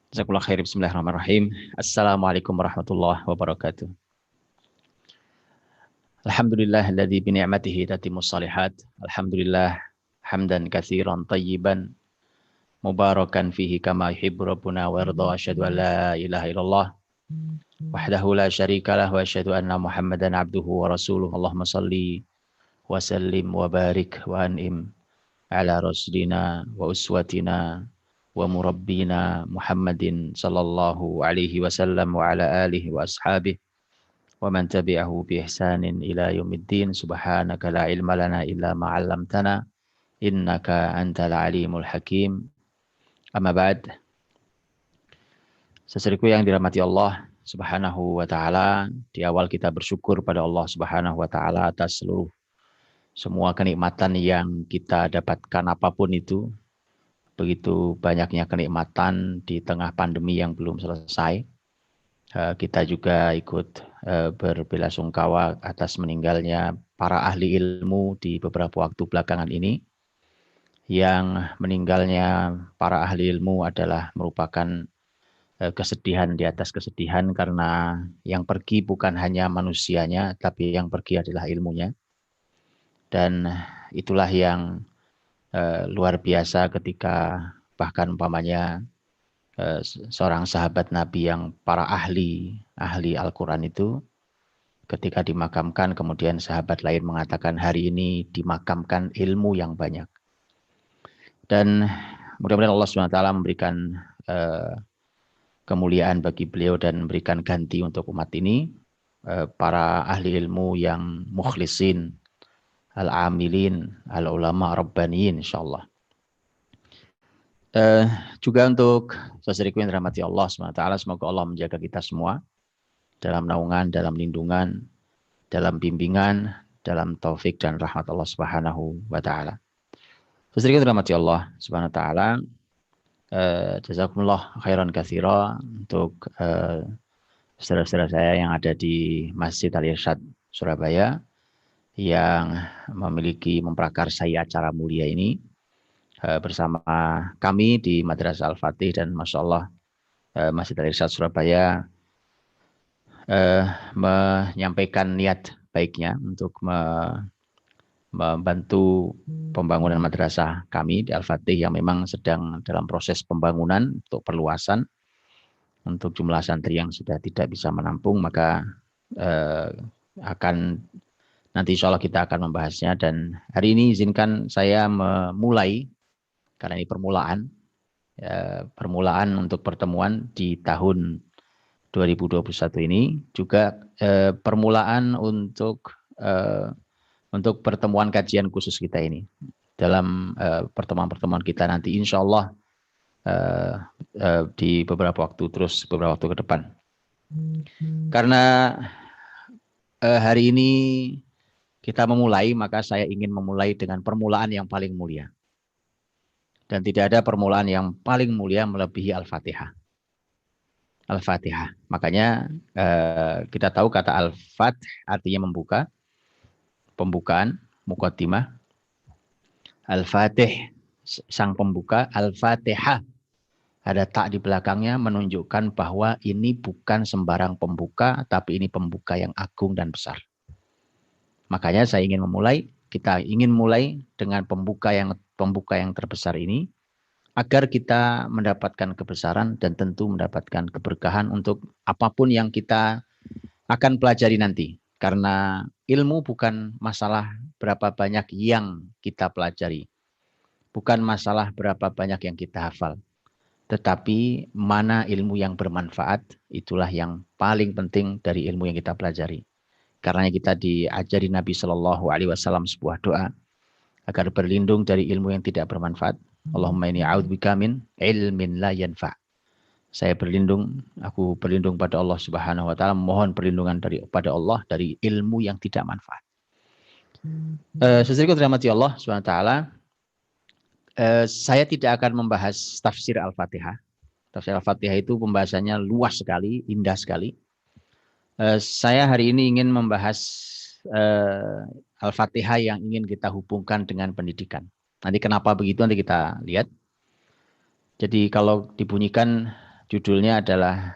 Jazakallah khair. Bismillahirrahmanirrahim. Assalamualaikum warahmatullahi wabarakatuh. Alhamdulillahilladzi bi ni'matihi tatimmus shalihat. Alhamdulillah hamdan katsiran tayyiban mubarakan fihi kama yuhibbu rabbuna wa yarda. Asyhadu an la ilaha illallah wahdahu la syarikalah wa asyhadu anna Muhammadan abduhu wa rasuluh. Allahumma shalli wa sallim wa barik wa an'im ala rasulina wa uswatina wa murabbina Muhammadin sallallahu alaihi wasallam wa ala alihi wa ashabihi wa man tabi'ahu bi ihsanin ila yaumiddin. Subhanaka la ilma lana illa ma 'allamtana innaka antal alimul hakim. Amma ba'd. Saudaraku yang dirahmati Allah Subhanahu wa taala, di awal kita bersyukur pada Allah Subhanahu wa taala atas seluruh semua kenikmatan yang kita dapatkan apapun itu. Begitu banyaknya kenikmatan di tengah pandemi yang belum selesai. Kita juga ikut berbelasungkawa atas meninggalnya para ahli ilmu di beberapa waktu belakangan ini. Yang meninggalnya para ahli ilmu adalah merupakan kesedihan di atas kesedihan, karena yang pergi bukan hanya manusianya, tapi yang pergi adalah ilmunya. Dan itulah yang luar biasa ketika bahkan umpamanya seorang sahabat Nabi yang para ahli Al-Quran itu ketika dimakamkan, kemudian sahabat lain mengatakan hari ini dimakamkan ilmu yang banyak. Dan mudah-mudahan Allah SWT memberikan kemuliaan bagi beliau dan memberikan ganti untuk umat ini, para ahli ilmu yang mukhlisin, al-amilin, al-ulama rabbaniyin insyaallah. Juga untuk saudariku yang dirahmati Allah SWT, semoga Allah menjaga kita semua dalam naungan, dalam lindungan, dalam bimbingan, dalam taufik dan rahmat Allah Subhanahu wa taala. Saudariku yang dirahmati Allah Subhanahu wa taala, jazakumullah khairan katsira untuk saudara-saudara saya yang ada di Masjid Al-Irsyad Surabaya yang memprakarsai acara mulia ini bersama kami di Madrasah Al-Fatih. Dan Masya Allah Masjid Al-Irsyad Surabaya menyampaikan niat baiknya untuk membantu pembangunan madrasah kami di Al-Fatih yang memang sedang dalam proses pembangunan untuk perluasan untuk jumlah santri yang sudah tidak bisa menampung. Maka akan nanti insya Allah kita akan membahasnya. Dan hari ini izinkan saya memulai, karena ini permulaan untuk pertemuan di tahun 2021 ini, juga permulaan untuk pertemuan kajian khusus kita ini. Dalam pertemuan-pertemuan kita nanti insya Allah di beberapa waktu ke depan. Karena hari ini kita memulai, maka saya ingin memulai dengan permulaan yang paling mulia. Dan tidak ada permulaan yang paling mulia melebihi Al-Fatihah. Al-Fatihah. Makanya kita tahu kata Al-Fath artinya membuka, pembukaan, muqaddimah. Al-Fatih, sang pembuka. Al-Fatihah, ada tak di belakangnya menunjukkan bahwa ini bukan sembarang pembuka, tapi ini pembuka yang agung dan besar. Makanya kita ingin mulai dengan pembuka yang terbesar ini, agar kita mendapatkan kebesaran dan tentu mendapatkan keberkahan untuk apapun yang kita akan pelajari nanti. Karena ilmu bukan masalah berapa banyak yang kita pelajari, bukan masalah berapa banyak yang kita hafal, tetapi mana ilmu yang bermanfaat, itulah yang paling penting dari ilmu yang kita pelajari. Karena kita diajari Nabi Shallallahu Alaihi Wasallam sebuah doa agar berlindung dari ilmu yang tidak bermanfaat. Allahumma inni a'udzubika min ilmin la yanfa. Aku berlindung pada Allah Subhanahu wa taala, mohon perlindungan pada Allah dari ilmu yang tidak manfaat. Saudaraku dirahmati Allah Subhanahu wa taala, saya tidak akan membahas tafsir Al-Fatihah. Tafsir Al-Fatihah itu pembahasannya luas sekali, indah sekali. Saya hari ini ingin membahas Al-Fatihah yang ingin kita hubungkan dengan pendidikan. Nanti kenapa begitu nanti kita lihat. Jadi kalau dibunyikan Judulnya adalah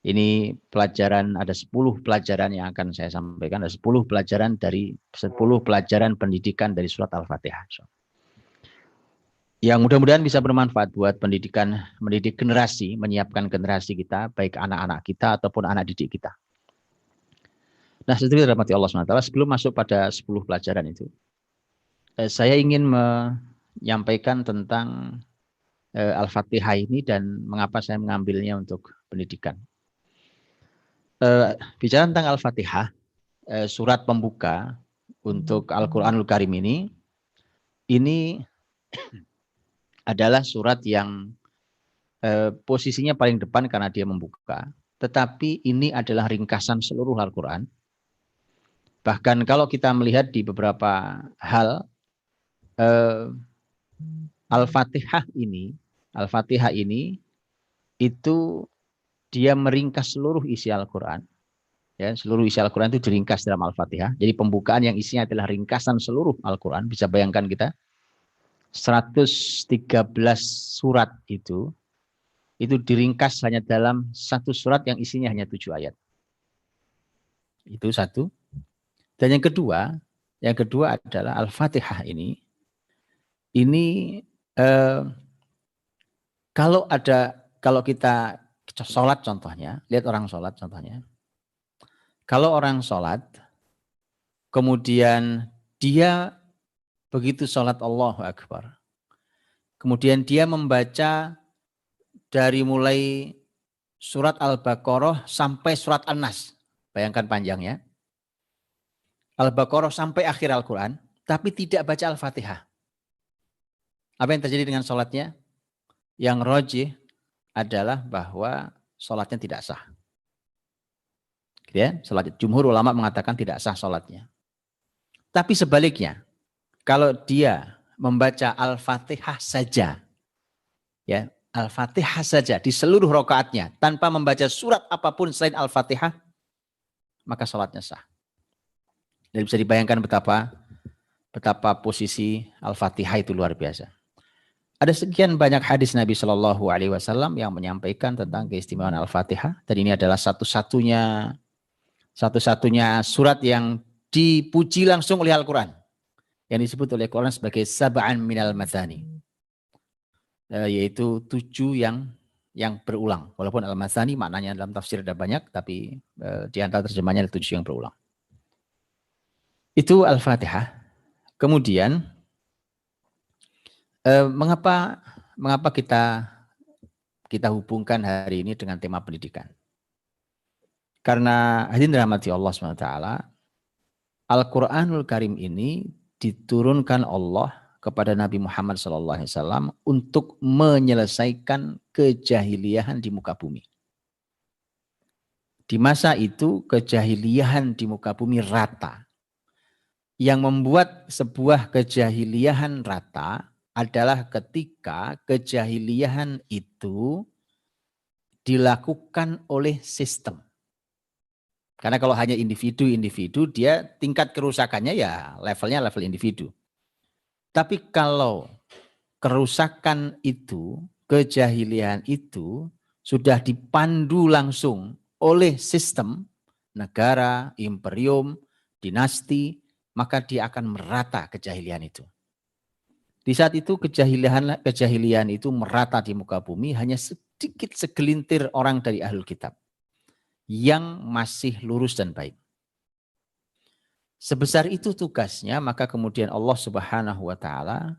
ini pelajaran, ada 10 pelajaran yang akan saya sampaikan, ada 10 pelajaran dari 10 pelajaran pendidikan dari surat Al-Fatihah. Yang mudah-mudahan bisa bermanfaat buat pendidikan, mendidik generasi, menyiapkan generasi kita, baik anak-anak kita ataupun anak didik kita. Nah, setelah dirahmati Allah SWT, sebelum masuk pada 10 pelajaran itu, saya ingin menyampaikan tentang Al-Fatihah ini dan mengapa saya mengambilnya untuk pendidikan. Bicara tentang Al-Fatihah, surat pembuka untuk Al-Quranul Karim ini adalah surat yang posisinya paling depan karena dia membuka. Tetapi ini adalah ringkasan seluruh Al-Quran. Bahkan kalau kita melihat di beberapa hal, Al-Fatihah ini itu dia meringkas seluruh isi Al-Quran. Ya, seluruh isi Al-Quran itu diringkas dalam Al-Fatihah. Jadi pembukaan yang isinya adalah ringkasan seluruh Al-Quran. Bisa bayangkan kita, 113 surat itu diringkas hanya dalam satu surat yang isinya hanya 7 ayat. Itu satu. Dan yang kedua adalah Al-Fatihah ini kalau kita sholat contohnya, lihat orang sholat contohnya. Kalau orang sholat, kemudian dia begitu sholat Allahu Akbar. Kemudian dia membaca dari mulai surat Al-Baqarah sampai surat An-Nas. Bayangkan panjangnya. Al-Baqarah sampai akhir Al-Quran, tapi tidak baca Al-Fatihah. Apa yang terjadi dengan sholatnya? Yang rajih adalah bahwa sholatnya tidak sah. Ya, sholat jumhur ulama mengatakan tidak sah sholatnya. Tapi sebaliknya, kalau dia membaca Al-Fatihah saja, ya Al-Fatihah saja di seluruh rakaatnya tanpa membaca surat apapun selain Al-Fatihah, maka sholatnya sah. Dan bisa dibayangkan betapa posisi Al-Fatihah itu luar biasa. Ada sekian banyak hadis Nabi Shallallahu Alaihi Wasallam yang menyampaikan tentang keistimewaan Al-Fatihah. Dan ini adalah satu-satunya surat yang dipuji langsung oleh Al-Quran. Yang disebut oleh Al-Quran sebagai sab'an minal mathani. Yaitu 7 yang berulang. Walaupun al-mathani maknanya dalam tafsir ada banyak, tapi di antara terjemahnya ada 7 yang berulang. Itu Al-Fatihah. Kemudian mengapa kita hubungkan hari ini dengan tema pendidikan? Karena hadirin dirahmati Allah SWT, Al-Quranul Karim ini diturunkan Allah kepada Nabi Muhammad SAW untuk menyelesaikan kejahiliahan di muka bumi. Di masa itu kejahiliahan di muka bumi rata. Yang membuat sebuah kejahiliahan rata adalah ketika kejahiliahan itu dilakukan oleh sistem. Karena kalau hanya individu-individu, dia tingkat kerusakannya ya levelnya level individu. Tapi kalau kerusakan itu, kejahiliahan itu sudah dipandu langsung oleh sistem, negara, imperium, dinasti, maka dia akan merata kejahilian itu. Di saat itu kejahilian itu merata di muka bumi, hanya sedikit segelintir orang dari ahlul kitab yang masih lurus dan baik. Sebesar itu tugasnya, maka kemudian Allah Subhanahu wa taala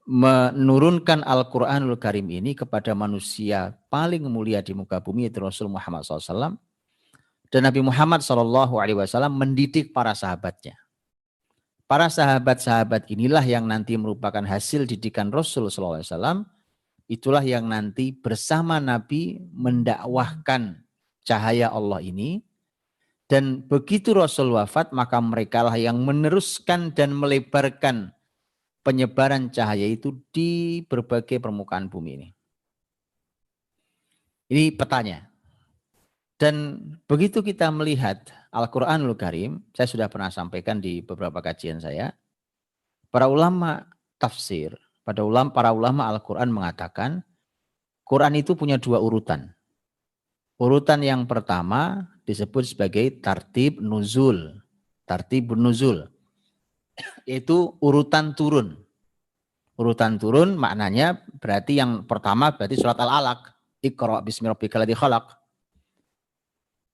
menurunkan Al-Quranul Karim ini kepada manusia paling mulia di muka bumi, yaitu Rasul Muhammad SAW. Dan Nabi Muhammad SAW mendidik para sahabatnya. Para sahabat-sahabat inilah yang nanti merupakan hasil didikan Rasul SAW. Itulah yang nanti bersama Nabi mendakwahkan cahaya Allah ini. Dan begitu Rasul wafat, maka merekalah yang meneruskan dan melebarkan penyebaran cahaya itu di berbagai permukaan bumi ini. Ini petanya. Dan begitu kita melihat Al-Quranul Karim, saya sudah pernah sampaikan di beberapa kajian saya, para ulama tafsir, para ulama Al-Quran mengatakan, Quran itu punya dua urutan. Urutan yang pertama disebut sebagai tartib nuzul. Tartib nuzul. Yaitu urutan turun. Urutan turun maknanya berarti yang pertama berarti surat Al-Alaq. Iqra bismi rabbikal ladzi khalaq.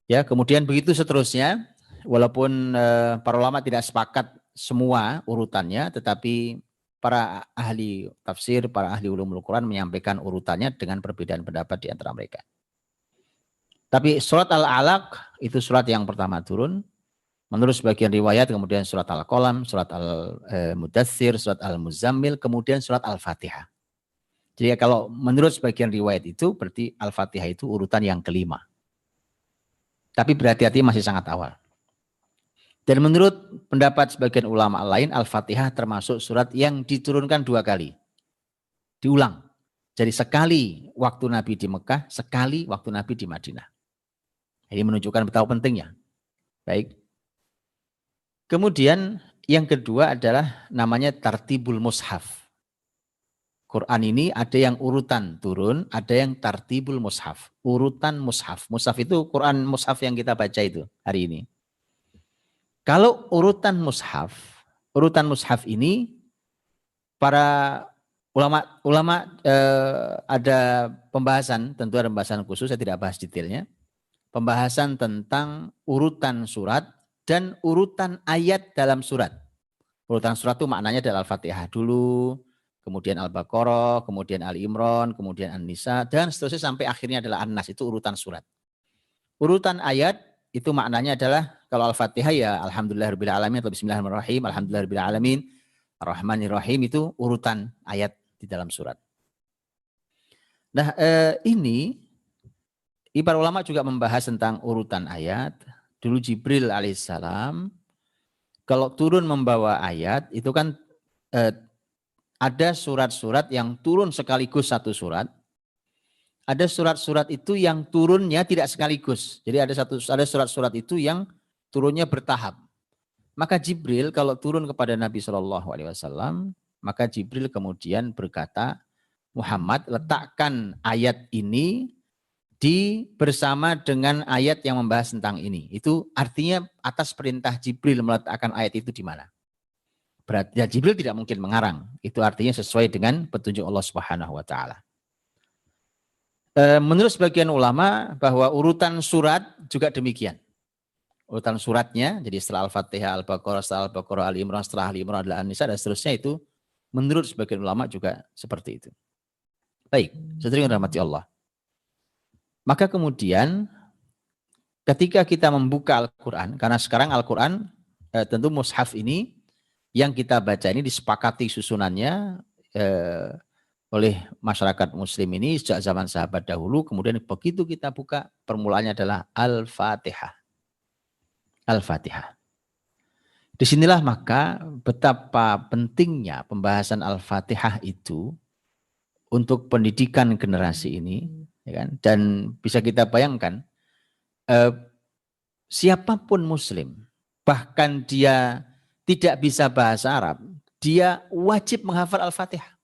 Ya, kemudian begitu seterusnya. Walaupun para ulama tidak sepakat semua urutannya, tetapi para ahli tafsir, para ahli ulumul Quran menyampaikan urutannya dengan perbedaan pendapat di antara mereka. Tapi surat Al-Alaq itu surat yang pertama turun. Menurut sebagian riwayat kemudian surat Al-Qalam, surat Al-Mudaththir, surat Al-Muzammil, kemudian surat Al-Fatihah. Jadi kalau menurut sebagian riwayat itu berarti Al-Fatihah itu urutan yang kelima. Tapi berhati-hati masih sangat awal. Dan menurut pendapat sebagian ulama lain, Al-Fatihah termasuk surat yang diturunkan 2 kali. Diulang. Jadi sekali waktu Nabi di Mekah, sekali waktu Nabi di Madinah. Ini menunjukkan betapa pentingnya. Baik. Kemudian yang kedua adalah namanya tartibul mushaf. Quran ini ada yang urutan turun, ada yang tartibul mushaf. Urutan mushaf. Mushaf itu Quran mushaf yang kita baca itu hari ini. Kalau urutan mushaf ini para ulama ada pembahasan, tentu ada pembahasan khusus, saya tidak bahas detailnya. Pembahasan tentang urutan surat dan urutan ayat dalam surat. Urutan surat itu maknanya adalah Al-Fatihah dulu, kemudian Al-Baqarah, kemudian Ali Imran, kemudian An-Nisa, dan seterusnya sampai akhirnya adalah An-Nas, itu urutan surat. Urutan ayat itu maknanya adalah kalau Al-Fatihah ya Alhamdulillahirabbil alamin atau Bismillahirrahmanirrahim, Alhamdulillahirabbil alamin, Ar-Rahmanir-Rahim, itu urutan ayat di dalam surat. Nah, ini para ulama juga membahas tentang urutan ayat. Dulu Jibril alaihissalam kalau turun membawa ayat itu kan ada surat-surat yang turun sekaligus satu surat. Ada surat-surat itu yang turunnya tidak sekaligus. Jadi ada surat-surat itu yang turunnya bertahap. Maka Jibril kalau turun kepada Nabi SAW, maka Jibril kemudian berkata, Muhammad letakkan ayat ini bersama dengan ayat yang membahas tentang ini. Itu artinya atas perintah Jibril meletakkan ayat itu di mana. Berarti ya Jibril tidak mungkin mengarang. Itu artinya sesuai dengan petunjuk Allah Subhanahu wa taala. Menurut sebagian ulama bahwa urutan surat juga demikian. Urutan suratnya, jadi setelah Al-Fatihah, Al-Baqarah, setelah Al-Baqarah, Ali Imran, setelah Ali Imran adalah An-Nisa, dan seterusnya itu menurut sebagian ulama juga seperti itu. Baik, saudara yang dirahmati Allah. Maka kemudian ketika kita membuka Al-Quran, karena sekarang Al-Quran tentu mushaf ini yang kita baca ini disepakati susunannya oleh masyarakat muslim ini sejak zaman sahabat dahulu, kemudian begitu kita buka permulaannya adalah Al-Fatihah. Al-Fatihah. Disinilah maka betapa pentingnya pembahasan Al-Fatihah itu untuk pendidikan generasi ini, ya kan? Dan bisa kita bayangkan siapapun muslim, bahkan dia tidak bisa bahasa Arab, dia wajib menghafal Al-Fatihah.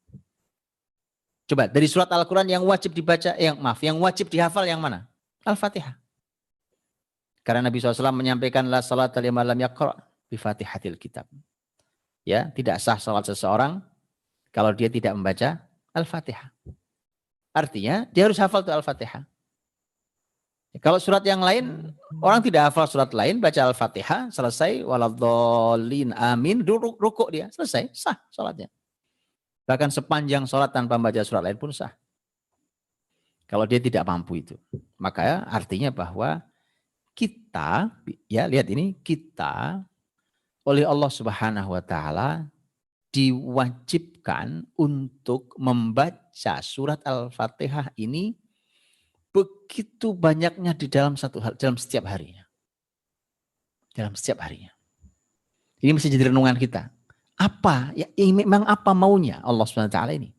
Coba dari surat Al-Quran yang wajib dibaca, yang wajib dihafal yang mana? Al-Fatihah. Karena Nabi SAW menyampaikan la salata liman lam yaqra' bi Fatihatil kitab. Ya, tidak sah salat seseorang kalau dia tidak membaca Al-Fatihah. Artinya dia harus hafal tuh Al-Fatihah. Kalau surat yang lain, orang tidak hafal surat lain, baca Al-Fatihah, selesai, waladhdallin amin, rukuk dia, selesai, sah salatnya. Bahkan sepanjang sholat tanpa membaca surat lain pun sah. Kalau dia tidak mampu itu. Maka artinya bahwa kita, ya lihat ini, kita oleh Allah Subhanahu wa taala diwajibkan untuk membaca surat Al-Fatihah ini begitu banyaknya di dalam dalam setiap harinya. Dalam setiap harinya. Ini mesti jadi renungan kita. Apa ya memang apa maunya Allah SWT ini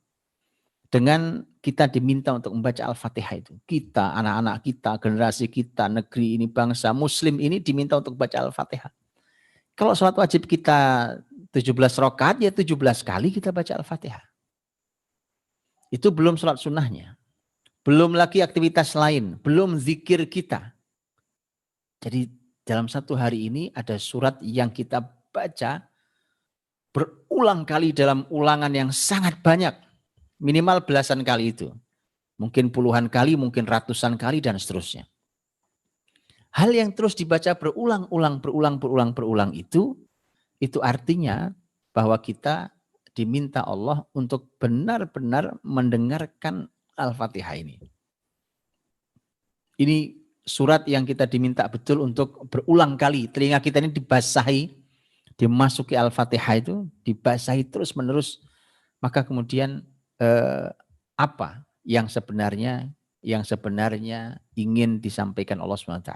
dengan kita diminta untuk membaca Al-Fatihah itu, kita, anak-anak kita, generasi kita, negeri ini, bangsa muslim ini diminta untuk baca Al-Fatihah. Kalau sholat wajib kita 17 rakaat ya 17 kali kita baca Al-Fatihah. Itu belum sholat sunnahnya. belum lagi aktivitas lain, belum zikir kita. Jadi dalam satu hari ini ada surat yang kita baca berulang kali dalam ulangan yang sangat banyak. Minimal belasan kali itu. Mungkin puluhan kali, mungkin ratusan kali, dan seterusnya. Hal yang terus dibaca berulang itu artinya bahwa kita diminta Allah untuk benar-benar mendengarkan Al-Fatihah ini. Ini surat yang kita diminta betul untuk berulang kali. Telinga kita ini dibasahi, dimasuki Al-Fatihah itu, dibasahi terus-menerus. Maka kemudian apa yang sebenarnya ingin disampaikan Allah SWT.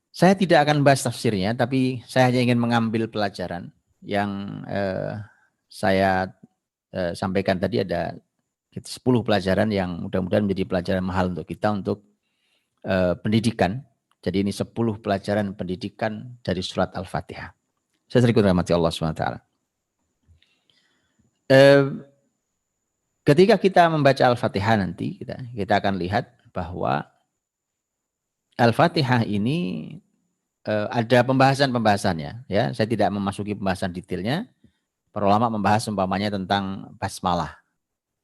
Saya tidak akan bahas tafsirnya, tapi saya hanya ingin mengambil pelajaran yang saya sampaikan tadi. Ada 10 pelajaran yang mudah-mudahan menjadi pelajaran mahal untuk kita untuk pendidikan. Jadi ini 10 pelajaran pendidikan dari surat Al-Fatihah. Saya sedikit rahmati Allah SWT. Ketika kita membaca Al-Fatihah nanti, kita akan lihat bahwa Al-Fatihah ini ada pembahasan-pembahasannya. Ya, saya tidak memasuki pembahasan detailnya. Para ulama membahas umpamanya tentang basmalah.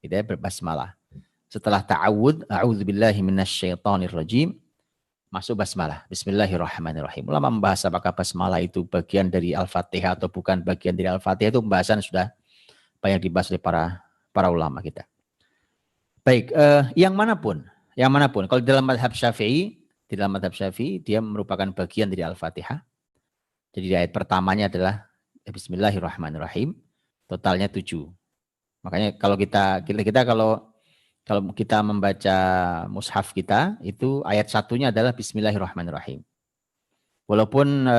Gitu ya, berbasmalah. Setelah ta'awud, a'udzubillahi minasyaitonirrajim, masuk basmalah. Bismillahirrahmanirrahim. Ulama membahas apakah basmalah itu bagian dari Al-Fatihah atau bukan bagian dari Al-Fatihah, itu pembahasan sudah banyak dibahas oleh para ulama kita. Baik, yang manapun. Kalau dalam madhab Syafi'i, dia merupakan bagian dari Al-Fatihah. Jadi ayat pertamanya adalah Bismillahirrahmanirrahim. Totalnya 7. Makanya kalau kita membaca mushaf kita, itu ayat satunya adalah Bismillahirrahmanirrahim. Walaupun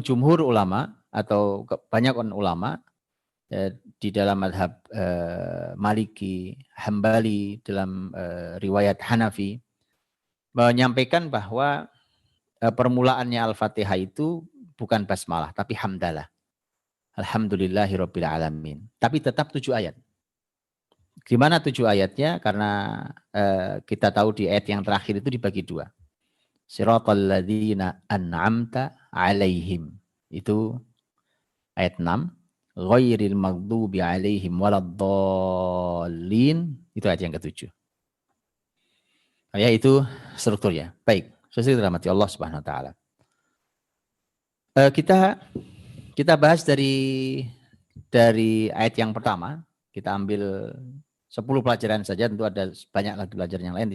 jumhur ulama atau banyak ulama di dalam madhab Maliki, Hambali, dalam riwayat Hanafi, menyampaikan bahwa permulaannya Al-Fatihah itu bukan basmalah, tapi hamdalah. Alhamdulillahirabbil alamin. Tapi tetap 7 ayat. Gimana 7 ayatnya? Karena kita tahu di ayat yang terakhir itu dibagi 2. Siratal ladzina an'amta alaihim. Itu ayat 6. Ghairil maghdubi alaihim waladdallin. Itu ayat yang ke-7. Ya, itu strukturnya. Baik, sesuai dirahmati Allah Subhanahu wa taala. Kita bahas dari ayat yang pertama. Kita ambil 10 pelajaran saja, tentu ada banyak lagi pelajaran yang lain.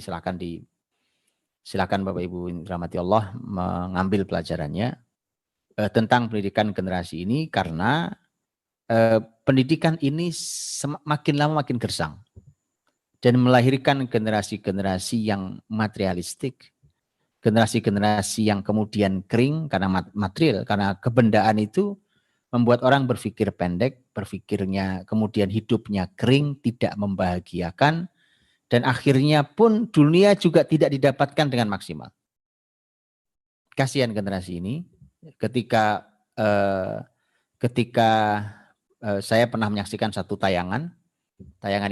Silakan Bapak Ibu dirahmati Allah mengambil pelajarannya tentang pendidikan generasi ini, karena pendidikan ini makin lama makin gersang dan melahirkan generasi-generasi yang materialistik, generasi-generasi yang kemudian kering karena material, karena kebendaan itu membuat orang berpikir pendek, berpikirnya kemudian hidupnya kering, tidak membahagiakan, dan akhirnya pun dunia juga tidak didapatkan dengan maksimal. Kasihan generasi ini. Ketika saya pernah menyaksikan satu tayangan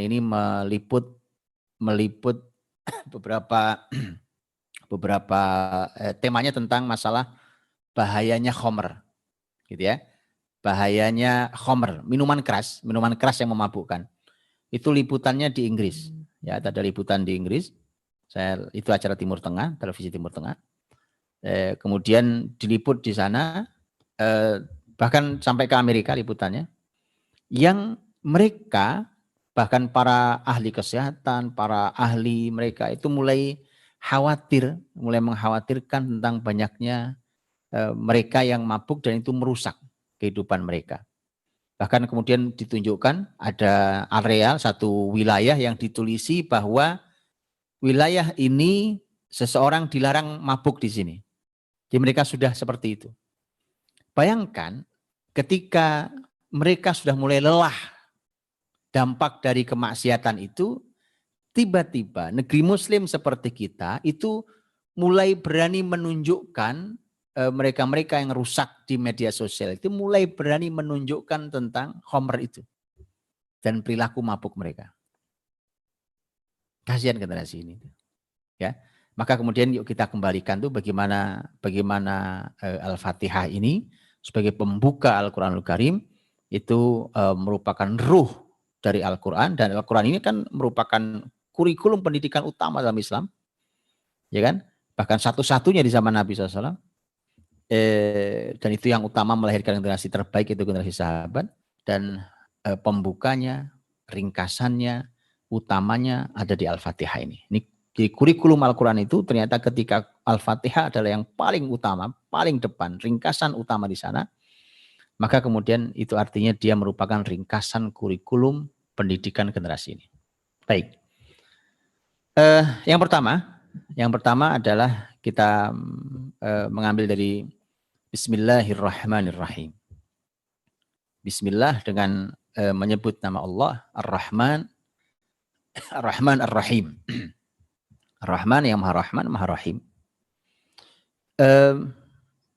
ini meliput beberapa temanya tentang masalah bahayanya khamr, gitu ya. Bahayanya khamr, minuman keras yang memabukkan. Itu liputannya di Inggris. Ya, ada liputan di Inggris. Itu acara Timur Tengah, televisi Timur Tengah. Kemudian diliput di sana, bahkan sampai ke Amerika liputannya. Yang mereka, bahkan para ahli kesehatan, para ahli mereka itu mulai mengkhawatirkan tentang banyaknya mereka yang mabuk, dan itu merusak kehidupan mereka. Bahkan kemudian ditunjukkan ada area, satu wilayah yang ditulisi bahwa wilayah ini seseorang dilarang mabuk di sini. Jadi mereka sudah seperti itu. Bayangkan ketika mereka sudah mulai lelah dampak dari kemaksiatan itu, tiba-tiba negeri muslim seperti kita itu mulai berani menunjukkan, mereka-mereka yang rusak di media sosial itu mulai berani menunjukkan tentang khamr itu dan perilaku mabuk mereka. Kasihan generasi ini. Ya. Maka kemudian yuk kita kembalikan tuh bagaimana Al-Fatihah ini sebagai pembuka Al-Qur'anul Karim itu merupakan ruh dari Al-Qur'an, dan Al-Qur'an ini kan merupakan kurikulum pendidikan utama dalam Islam. Ya kan? Bahkan satu-satunya di zaman Nabi SAW. Dan itu yang utama melahirkan generasi terbaik, itu generasi sahabat. Dan pembukanya, ringkasannya, utamanya ada di Al-Fatihah ini. Ini di kurikulum Al-Quran itu ternyata ketika Al-Fatihah adalah yang paling utama, paling depan, ringkasan utama di sana. Maka kemudian itu artinya dia merupakan ringkasan kurikulum pendidikan generasi ini. Baik. Yang pertama adalah kita mengambil dari Bismillahirrahmanirrahim. Bismillah dengan menyebut nama Allah, Ar-Rahman, Ar-Rahman, Ar-Rahim. Ar-Rahman yang Maha Rahman, Maha Rahim.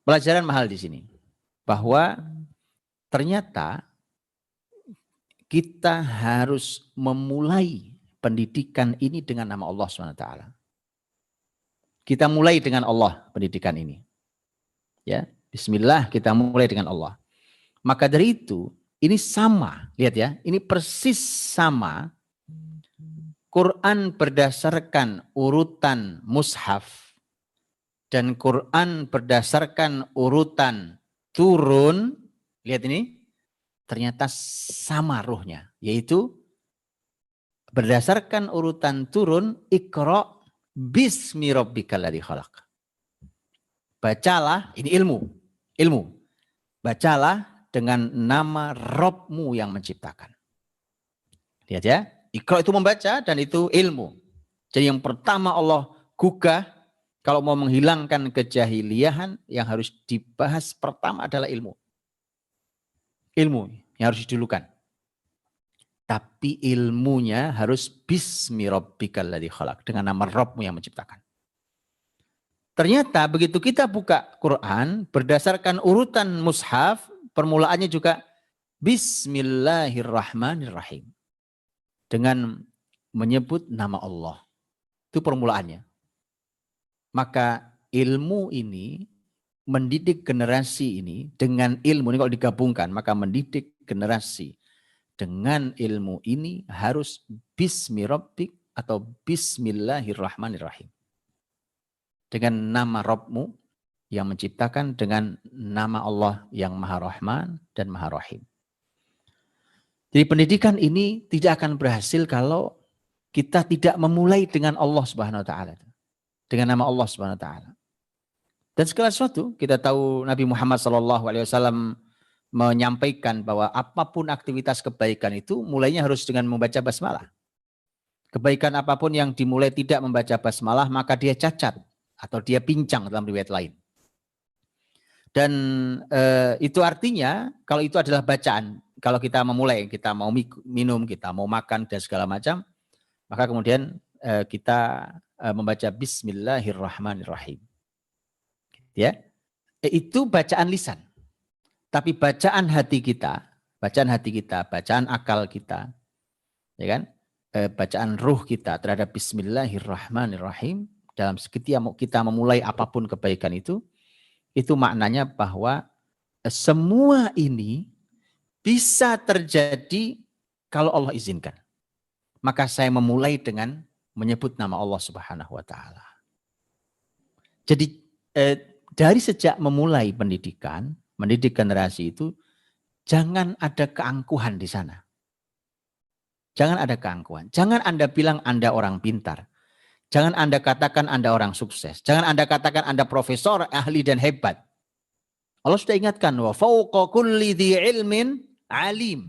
Pelajaran mahal di sini, bahwa ternyata kita harus memulai pendidikan ini dengan nama Allah SWT. Kita mulai dengan Allah pendidikan ini. Ya, Bismillah, kita mulai dengan Allah. Maka dari itu, ini sama, lihat ya, ini persis sama. Quran berdasarkan urutan mushaf dan Quran berdasarkan urutan turun, lihat ini, ternyata sama ruhnya, yaitu berdasarkan urutan turun, Iqra bismi rabbikal ladzi khalaq. Bacalah, ini ilmu. Bacalah dengan nama Rabbmu yang menciptakan. Lihat ya, Iqra itu membaca dan itu ilmu. Jadi yang pertama Allah gugah, kalau mau menghilangkan kejahiliahan, yang harus dibahas pertama adalah ilmu. Ilmu yang harus didulukan. Tapi ilmunya harus bismi rabbikal ladzi khalaq, dengan nama Rabbmu yang menciptakan. Ternyata begitu kita buka Quran berdasarkan urutan mushaf, permulaannya juga Bismillahirrahmanirrahim. Dengan menyebut nama Allah. Itu permulaannya. Maka ilmu ini, mendidik generasi ini dengan ilmu ini, kalau digabungkan, maka mendidik generasi dengan ilmu ini harus Bismi Rabbik atau Bismillahirrahmanirrahim. Dengan nama Rabbmu yang menciptakan, dengan nama Allah yang Maha Rahman dan Maha Rahim. Jadi pendidikan ini tidak akan berhasil kalau kita tidak memulai dengan Allah Subhanahu wa taala. Dengan nama Allah Subhanahu wa taala. Dan segala sesuatu, kita tahu Nabi Muhammad SAW menyampaikan bahwa apapun aktivitas kebaikan itu mulainya harus dengan membaca basmalah. Kebaikan apapun yang dimulai tidak membaca basmalah, maka dia cacat atau dia pincang dalam riwayat lain. Dan itu artinya kalau itu adalah bacaan, kalau kita memulai, kita mau minum, kita mau makan dan segala macam, maka kemudian kita membaca Bismillahirrahmanirrahim. Ya, itu bacaan lisan. Tapi bacaan hati kita, bacaan akal kita, ya kan? Bacaan ruh kita terhadap Bismillahirrahmanirrahim dalam setiap kita memulai apapun kebaikan itu maknanya bahwa semua ini bisa terjadi kalau Allah izinkan. Maka saya memulai dengan menyebut nama Allah Subhanahu wa taala. Jadi dari sejak memulai pendidikan, mendidik generasi itu, jangan ada keangkuhan di sana. Jangan ada keangkuhan. Jangan Anda bilang Anda orang pintar. Jangan Anda katakan Anda orang sukses. Jangan Anda katakan Anda profesor, ahli dan hebat. Allah sudah ingatkan, wa fauqa kulli dzi ilmin alim.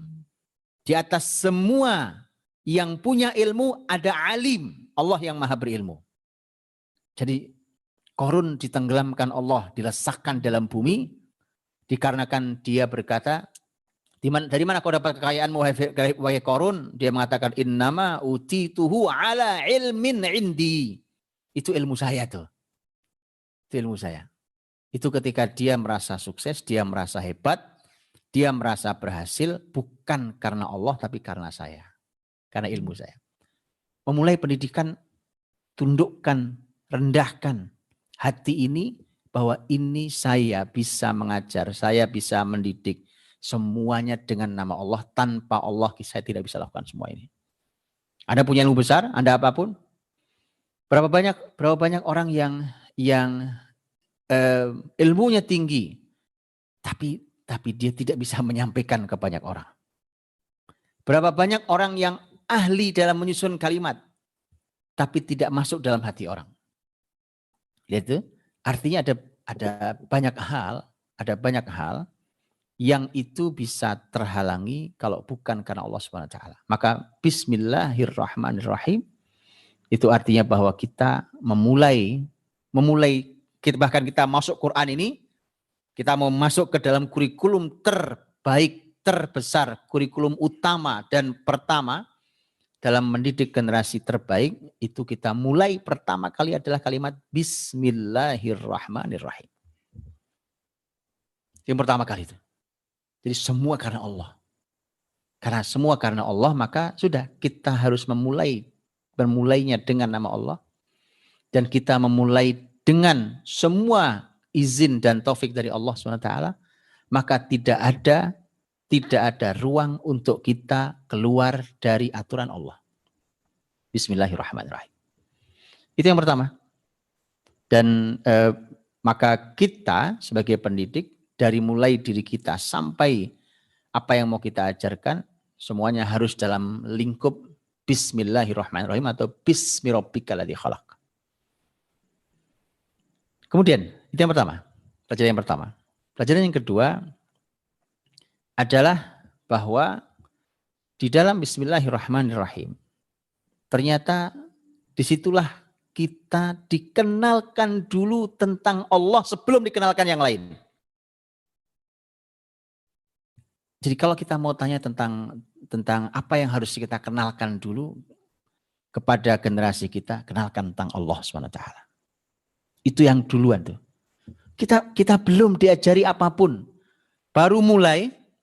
Di atas semua yang punya ilmu ada alim. Allah yang maha berilmu. Jadi Qarun ditenggelamkan Allah, dilesakkan dalam bumi, dikarenakan dia berkata, dari mana kau dapat kekayaanmu wahai Qarun? Dia mengatakan, innama utituhu ala ilmin indi. Itu ilmu saya tuh. Itu ilmu saya. Itu ketika dia merasa sukses, dia merasa hebat, dia merasa berhasil, bukan karena Allah, tapi karena saya. Karena ilmu saya. memulai pendidikan, tundukkan, rendahkan hati ini bahwa ini saya bisa mengajar, saya bisa mendidik semuanya dengan nama Allah. Tanpa Allah saya tidak bisa lakukan semua ini. Anda punya ilmu besar, Anda apapun. Berapa banyak orang yang ilmunya tinggi, tapi dia tidak bisa menyampaikan ke banyak orang. Berapa banyak orang yang ahli dalam menyusun kalimat, tapi tidak masuk dalam hati orang. Lihat itu, artinya ada banyak hal yang itu bisa terhalangi kalau bukan karena Allah Subhanahu wa taala. Maka bismillahirrahmanirrahim itu artinya bahwa kita memulai bahkan kita masuk Quran ini, kita mau masuk ke dalam kurikulum terbaik, terbesar, kurikulum utama dan pertama dalam mendidik generasi terbaik, itu kita mulai pertama kali adalah kalimat bismillahirrahmanirrahim. Yang pertama kali itu. Jadi semua karena Allah. Karena semua karena Allah, maka sudah kita harus memulainya dengan nama Allah. Dan kita memulai dengan semua izin dan taufik dari Allah SWT. Maka tidak ada ruang untuk kita keluar dari aturan Allah. Bismillahirrahmanirrahim. Itu yang pertama. Dan maka kita sebagai pendidik, dari mulai diri kita sampai apa yang mau kita ajarkan, semuanya harus dalam lingkup bismillahirrahmanirrahim atau bismirabbikaladzi khalaq. Kemudian, itu yang pertama. Pelajaran yang pertama. Pelajaran yang kedua adalah bahwa di dalam bismillahirrahmanirrahim, ternyata disitulah kita dikenalkan dulu tentang Allah sebelum dikenalkan yang lain. Jadi kalau kita mau tanya tentang apa yang harus kita kenalkan dulu kepada generasi kita, kenalkan tentang Allah SWT. Itu yang duluan tuh. Kita belum diajari apapun.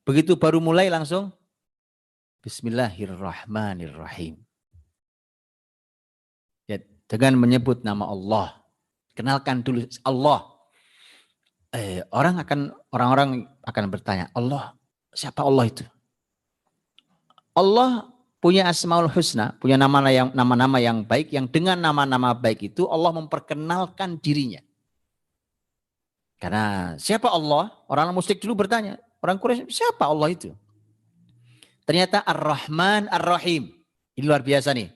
Begitu baru mulai langsung bismillahirrahmanirrahim. Ya, dengan menyebut nama Allah. Kenalkan dulu Allah. Orang-orang akan bertanya, Allah, siapa Allah itu? Allah punya asmaul husna, punya nama-nama yang baik, yang dengan nama-nama baik itu Allah memperkenalkan dirinya. Karena siapa Allah? Orang musyrik dulu bertanya, orang Quraisy, siapa Allah itu? Ternyata Ar-Rahman Ar-Rahim. Ini luar biasa nih.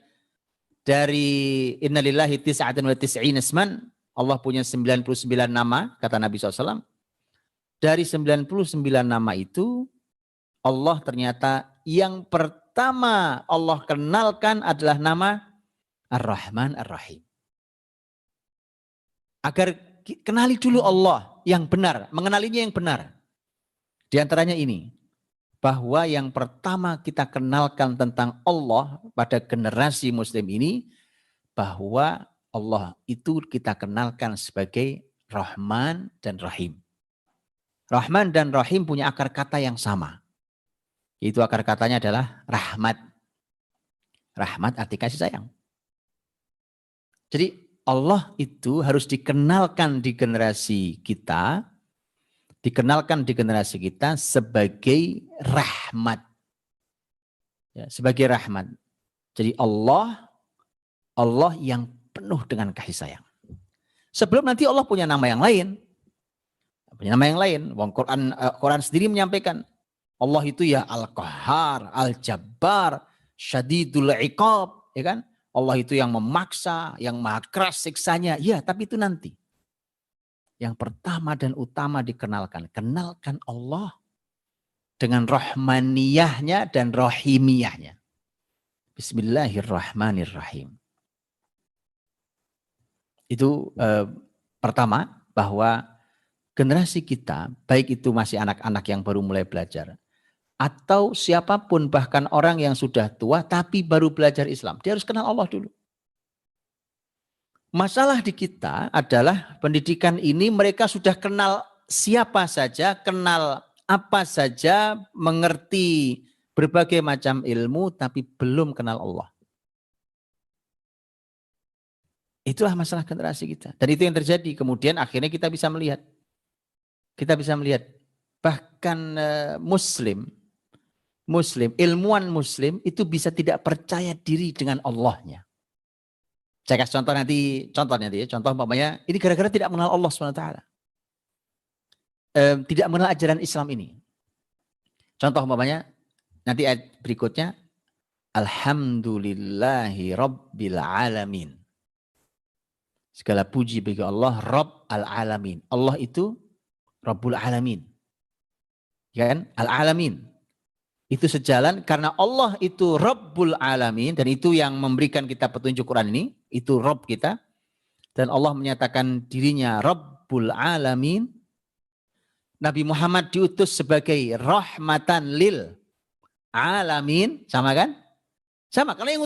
Dari innalillahi tis'atan wa tis'ina isman, Allah punya 99 nama, kata Nabi SAW. Dari 99 nama itu, Allah ternyata yang pertama Allah kenalkan adalah nama Ar-Rahman Ar-Rahim. Agar kenali dulu Allah yang benar, mengenalinya yang benar. Di antaranya ini, bahwa yang pertama kita kenalkan tentang Allah pada generasi muslim ini, bahwa Allah itu kita kenalkan sebagai Rahman dan Rahim. Rahman dan Rahim punya akar kata yang sama. Itu akar katanya adalah rahmat. Rahmat arti kasih sayang. Jadi Allah itu harus dikenalkan di generasi kita, sebagai rahmat. Ya, sebagai rahmat. Jadi Allah yang penuh dengan kasih sayang. Sebelum nanti Allah punya nama yang lain. Quran sendiri menyampaikan, Allah itu ya Al-Qahhar, Al-Jabbar, Syadidul Iqab, ya kan? Allah itu yang memaksa, yang maha keras siksanya. Ya, tapi itu nanti. Yang pertama dan utama dikenalkan. Kenalkan Allah dengan rahmaniyahnya dan rahimiyahnya. Bismillahirrahmanirrahim. Itu pertama, bahwa generasi kita, baik itu masih anak-anak yang baru mulai belajar, atau siapapun, bahkan orang yang sudah tua tapi baru belajar Islam, dia harus kenal Allah dulu. Masalah di kita adalah pendidikan ini mereka sudah kenal siapa saja, kenal apa saja, mengerti berbagai macam ilmu, tapi belum kenal Allah. Itulah masalah generasi kita. Dan itu yang terjadi. Kemudian akhirnya kita bisa melihat. Bahkan Muslim, ilmuwan Muslim itu bisa tidak percaya diri dengan Allahnya. Saya kasih contoh nanti ya. Contoh umpamanya, ini gara-gara tidak mengenal Allah SWT. Tidak mengenal ajaran Islam ini. Contoh umpamanya, nanti ayat berikutnya, Alhamdulillahi Rabbil Alamin. Segala puji bagi Allah, Rabb al-Alamin. Allah itu Rabbul Alamin. Ya kan? Al-Alamin. Itu sejalan karena Allah itu Rabbul Alamin. Dan itu yang memberikan kita petunjuk Quran ini. Itu Rabb kita. Dan Allah menyatakan dirinya Rabbul Alamin. Nabi Muhammad diutus sebagai rahmatan lil alamin. Sama kan? Sama. Kalau yang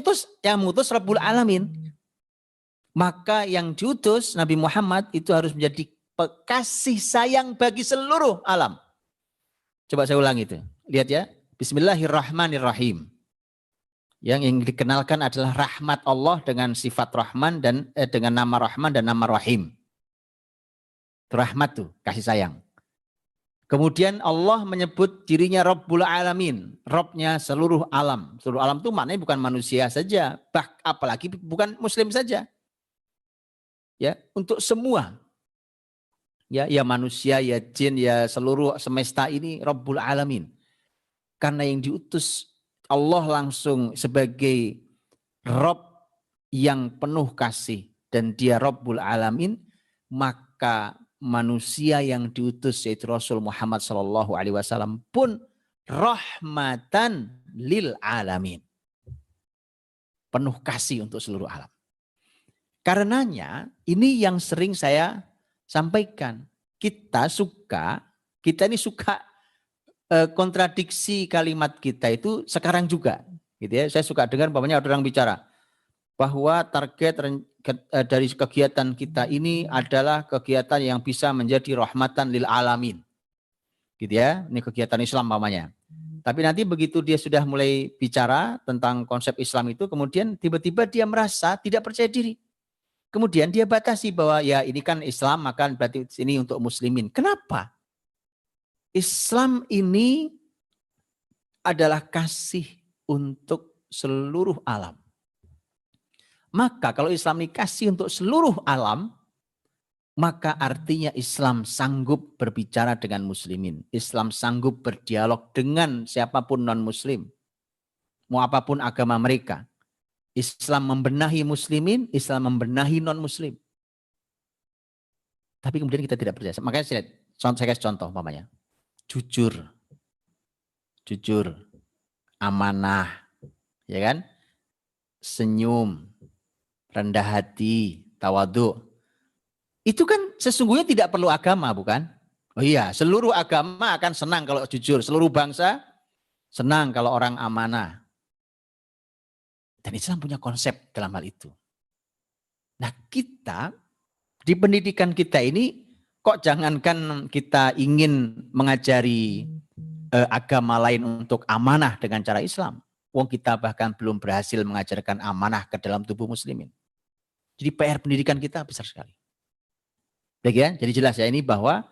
mengutus Rabbul Alamin. Maka yang diutus Nabi Muhammad itu harus menjadi kasih sayang bagi seluruh alam. Coba saya ulang itu. Lihat ya. Bismillahirrahmanirrahim. Yang dikenalkan adalah rahmat Allah dengan sifat Rahman dan dengan nama Rahman dan nama Rahim. Rahmat tuh, kasih sayang. Kemudian Allah menyebut dirinya Rabbul Alamin. Rabbnya seluruh alam. Seluruh alam itu maknanya bukan manusia saja. Apalagi bukan muslim saja. Ya, untuk semua. Ya manusia, ya jin, ya seluruh semesta ini Rabbul Alamin. Karena yang diutus Allah langsung sebagai Rabb yang penuh kasih dan dia Rabbul Alamin, maka manusia yang diutus yaitu Rasul Muhammad SAW pun rahmatan lil alamin. Penuh kasih untuk seluruh alam. Karenanya ini yang sering saya sampaikan. Kita ini suka kontradiksi kalimat kita itu sekarang juga. Gitu ya. Saya suka dengar umpamanya orang bicara bahwa target dari kegiatan kita ini adalah kegiatan yang bisa menjadi rahmatan lil alamin. Gitu ya. Ini kegiatan Islam umpamanya. Tapi nanti begitu dia sudah mulai bicara tentang konsep Islam itu, kemudian tiba-tiba dia merasa tidak percaya diri. Kemudian dia batasi bahwa ya ini kan Islam, maka berarti ini untuk muslimin. Kenapa? Islam ini adalah kasih untuk seluruh alam. Maka kalau Islam ini kasih untuk seluruh alam, maka artinya Islam sanggup berbicara dengan muslimin. Islam sanggup berdialog dengan siapapun non-muslim. Mau apapun agama mereka. Islam membenahi muslimin, Islam membenahi non-muslim. Tapi kemudian kita tidak percaya. Makanya saya kasih contoh umpamanya. Jujur, amanah, ya kan? Senyum, rendah hati, tawadhu. Itu kan sesungguhnya tidak perlu agama, bukan? Oh iya, seluruh agama akan senang kalau jujur. Seluruh bangsa senang kalau orang amanah. Dan Islam punya konsep dalam hal itu. Nah kita, di pendidikan kita ini, kok jangankan kita ingin mengajari agama lain untuk amanah dengan cara Islam. Wong kita bahkan belum berhasil mengajarkan amanah ke dalam tubuh muslimin. Jadi PR pendidikan kita besar sekali. Baik ya, jadi jelas ya ini bahwa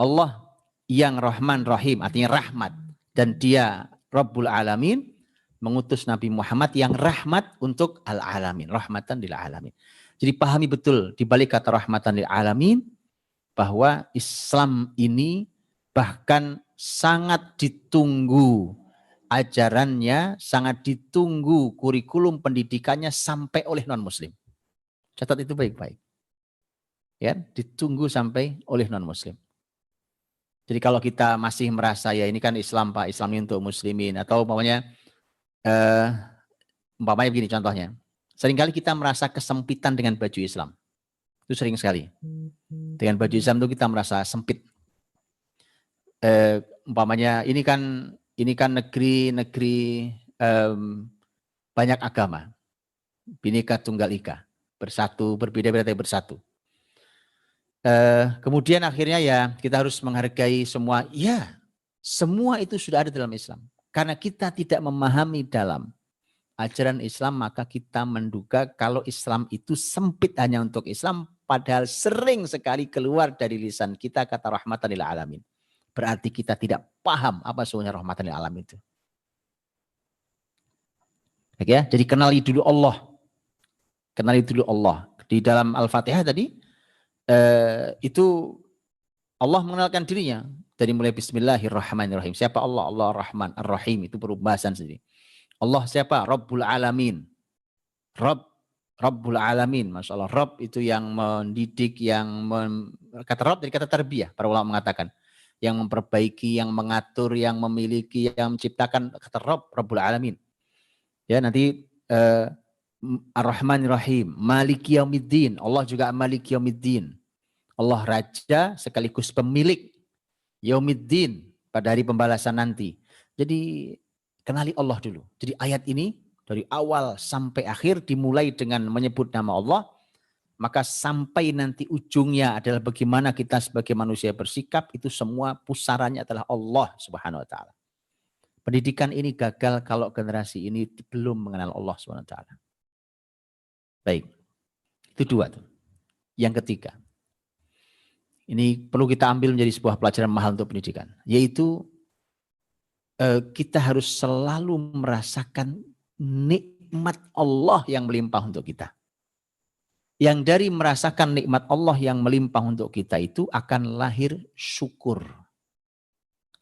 Allah yang Rahman Rahim, artinya rahmat. Dan dia Rabbul Alamin, mengutus Nabi Muhammad yang rahmat untuk al-alamin. Rahmatan lil alamin. Jadi pahami betul di balik kata rahmatan lil alamin, bahwa Islam ini bahkan sangat ditunggu ajarannya, sangat ditunggu kurikulum pendidikannya sampai oleh non-muslim. Catat itu baik-baik. Ya, ditunggu sampai oleh non-muslim. Jadi kalau kita masih merasa ya ini kan Islam Pak, Islam ini untuk muslimin, atau umpamanya begini contohnya. Seringkali kita merasa kesempitan dengan baju Islam. Itu sering sekali. Dengan baju Islam itu kita merasa sempit. Umpamanya ini kan negeri banyak agama. Bhinneka Tunggal Ika. Bersatu, berbeda-beda tapi bersatu. Kemudian akhirnya ya kita harus menghargai semua. Ya, semua itu sudah ada dalam Islam. Karena kita tidak memahami dalam ajaran Islam, maka kita menduga kalau Islam itu sempit hanya untuk Islam, padahal sering sekali keluar dari lisan kita kata rahmatan lil alamin. Berarti kita tidak paham apa sebenarnya rahmatan lil alamin itu. Oke ya, jadi kenali dulu Allah. Kenali dulu Allah. Di dalam Al-Fatihah tadi, itu Allah mengenalkan dirinya. Dari mulai Bismillahirrahmanirrahim. Siapa Allah? Allah Ar-Rahman, Ar-Rahim. Itu pembahasan sendiri. Allah siapa? Rabbul Alamin. Rabbul Alamin. Masya Allah. Rabb itu yang mendidik, kata Rabb dari kata tarbiyah. Para ulama mengatakan. Yang memperbaiki, yang mengatur, yang memiliki, yang menciptakan. Kata Rabbul Alamin. Ya, nanti Ar-Rahmanir-Rahim, Maliki Yaumiddin. Allah juga Maliki Yaumiddin. Allah Raja sekaligus pemilik Yaumiddin, pada hari pembalasan nanti. Jadi kenali Allah dulu. Jadi ayat ini dari awal sampai akhir dimulai dengan menyebut nama Allah, maka sampai nanti ujungnya adalah bagaimana kita sebagai manusia bersikap, itu semua pusarannya adalah Allah Subhanahu wa taala. Pendidikan ini gagal kalau generasi ini belum mengenal Allah Subhanahu wa taala. Baik. Itu dua tuh. Yang ketiga. Ini perlu kita ambil menjadi sebuah pelajaran mahal untuk pendidikan. Yaitu kita harus selalu merasakan nikmat Allah yang melimpah untuk kita. Yang dari merasakan nikmat Allah yang melimpah untuk kita itu akan lahir syukur.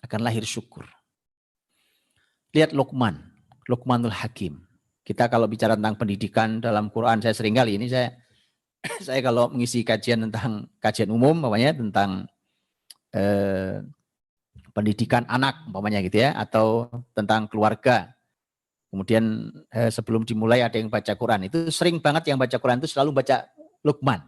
Akan lahir syukur. Lihat Luqmanul Hakim. Kita kalau bicara tentang pendidikan dalam Quran, saya sering kali ini saya kalau mengisi kajian umum, tentang pendidikan anak, gitu ya, atau tentang keluarga. Kemudian sebelum dimulai ada yang baca Quran. Itu sering banget yang baca Quran itu selalu baca Luqman.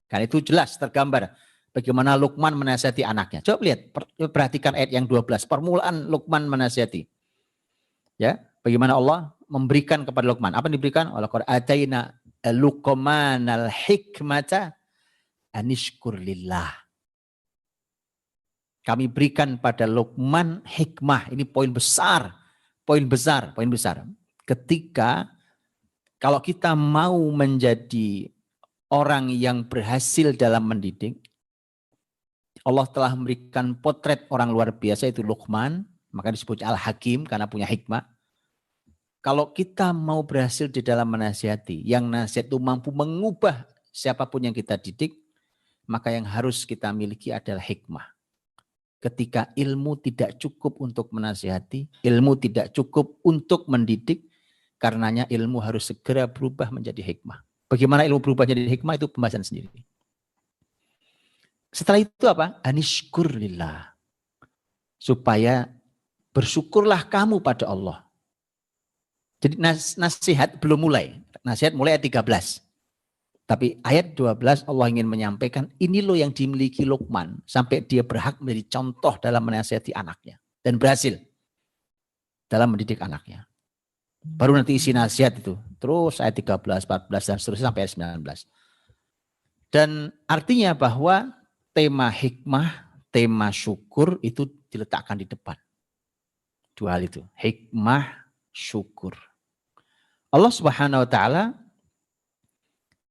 Kan itu jelas tergambar bagaimana Luqman menasihati anaknya. Coba lihat, perhatikan ayat yang 12. Permulaan Luqman menasihati. Ya, bagaimana Allah memberikan kepada Luqman. Apa yang diberikan? Walaqad ataina Luqmanal hikmata anishkur lillah. Kami berikan pada Luqman hikmah. Ini poin besar. Ketika kalau kita mau menjadi orang yang berhasil dalam mendidik, Allah telah memberikan potret orang luar biasa, itu Luqman. Maka disebut Al-Hakim karena punya hikmah. Kalau kita mau berhasil di dalam menasihati, yang nasihat itu mampu mengubah siapapun yang kita didik, maka yang harus kita miliki adalah hikmah. Ketika ilmu tidak cukup untuk menasihati, ilmu tidak cukup untuk mendidik, karenanya ilmu harus segera berubah menjadi hikmah. Bagaimana ilmu berubah menjadi hikmah itu pembahasan sendiri. Setelah itu apa? Anishkur lillah. Supaya bersyukurlah kamu pada Allah. Jadi nasihat belum mulai. Nasihat mulai ayat 13. Tapi ayat 12 Allah ingin menyampaikan ini loh yang dimiliki Luqman. Sampai dia berhak menjadi contoh dalam menasihati anaknya. Dan berhasil dalam mendidik anaknya. Baru nanti isi nasihat itu. Terus ayat 13, 14 dan seterusnya sampai ayat 19. Dan artinya bahwa tema hikmah, tema syukur itu diletakkan di depan. Dua hal itu. Hikmah, syukur. Allah Subhanahu wa taala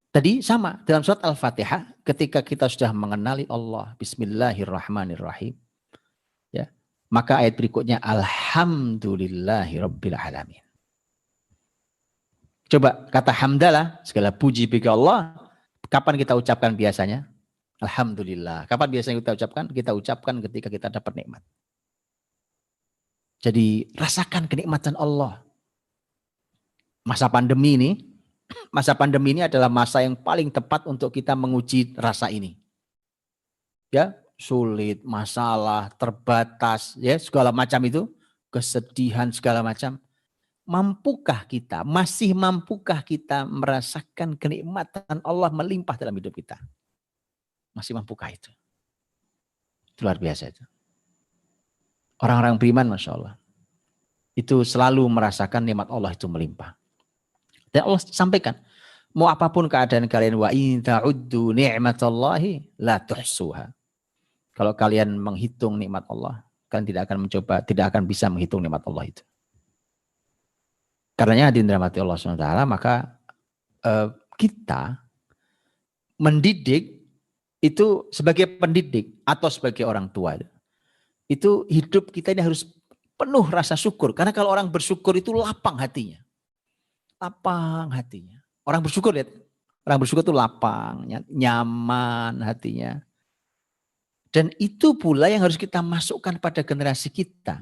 tadi sama dalam surat Al-Fatihah, ketika kita sudah mengenali Allah, Bismillahirrahmanirrahim, ya, maka ayat berikutnya Alhamdulillahirabbil alamin. Coba kata hamdalah, segala puji bagi Allah, kapan kita ucapkan biasanya? Alhamdulillah. Kapan biasanya kita ucapkan? Kita ucapkan ketika kita dapat nikmat. Jadi rasakan kenikmatan Allah. Masa pandemi ini adalah masa yang paling tepat untuk kita menguji rasa ini. Ya, sulit, masalah, terbatas, ya, segala macam itu, kesedihan segala macam. Masih mampukah kita merasakan kenikmatan Allah melimpah dalam hidup kita? Masih mampukah itu? Itu luar biasa itu. Orang-orang beriman, Masya Allah, itu selalu merasakan nikmat Allah itu melimpah. Dan Allah sampaikan, mau apapun keadaan kalian, wa in ta'uddu ni'matallahi la tuhsuha. Kalau kalian menghitung nikmat Allah, kalian tidak akan bisa menghitung nikmat Allah itu. Karenanya hadirin dirahmati Allah SWT, maka kita mendidik itu sebagai pendidik atau sebagai orang tua, itu hidup kita ini harus penuh rasa syukur. Karena kalau orang bersyukur itu lapang hatinya. Lapang hatinya. Orang bersyukur, lihat. Orang bersyukur itu lapang, nyaman hatinya. Dan itu pula yang harus kita masukkan pada generasi kita.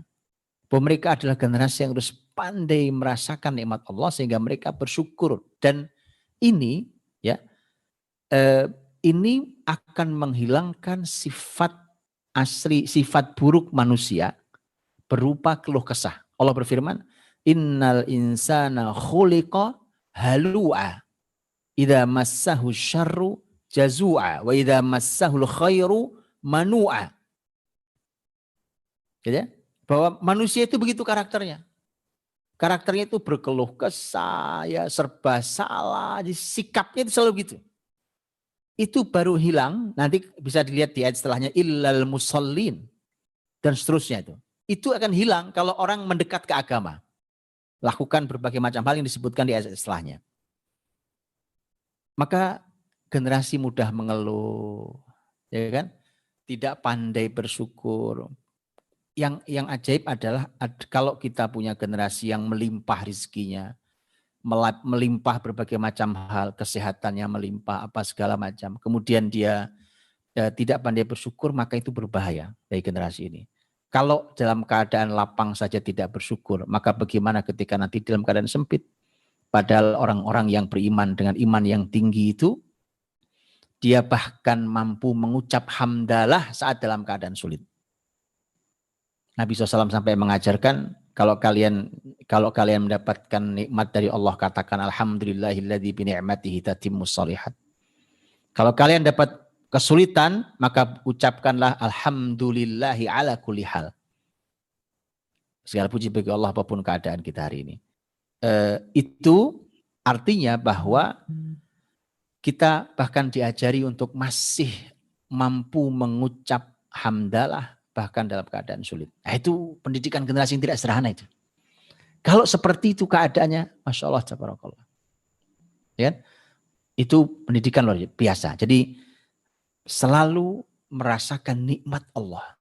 Bahwa mereka adalah generasi yang harus pandai merasakan nikmat Allah sehingga mereka bersyukur. Dan ini ya ini akan menghilangkan sifat asli, sifat buruk manusia berupa keluh kesah. Allah berfirman, innal insana khuliqa halu'a idza massahu syarru jazu'a wa idza massahul khairu manu'a. Gitu ya? Bahwa manusia itu begitu karakternya. Karakternya itu berkeluh kesah, ya serba salah, sikapnya itu selalu gitu. Itu baru hilang, nanti bisa dilihat di ayat setelahnya, illal musallin, dan seterusnya itu. Itu akan hilang kalau orang mendekat ke agama. Lakukan berbagai macam hal yang disebutkan di ayat setelahnya. Maka generasi mudah mengeluh, ya kan? Tidak pandai bersyukur. Yang ajaib adalah kalau kita punya generasi yang melimpah rezekinya, melimpah berbagai macam hal, kesehatannya melimpah, apa segala macam. Kemudian dia tidak pandai bersyukur, maka itu berbahaya bagi generasi ini. Kalau dalam keadaan lapang saja tidak bersyukur, maka bagaimana ketika nanti dalam keadaan sempit? Padahal orang-orang yang beriman dengan iman yang tinggi itu, dia bahkan mampu mengucap hamdalah saat dalam keadaan sulit. Nabi SAW sampai mengajarkan, kalau kalian mendapatkan nikmat dari Allah, katakan alhamdulillahilladzi bi ni'matihi tatimmus shalihat. Kalau kalian dapat kesulitan, maka ucapkanlah alhamdulillahi ala kulli hal. Segala puji bagi Allah apapun keadaan kita hari ini. Itu artinya bahwa kita bahkan diajari untuk masih mampu mengucap hamdalah bahkan dalam keadaan sulit. Nah, itu pendidikan generasi yang tidak sederhana itu. Kalau seperti itu keadaannya, Masya Allah, tabarakallah. Ya, itu pendidikan luar biasa. Jadi selalu merasakan nikmat Allah.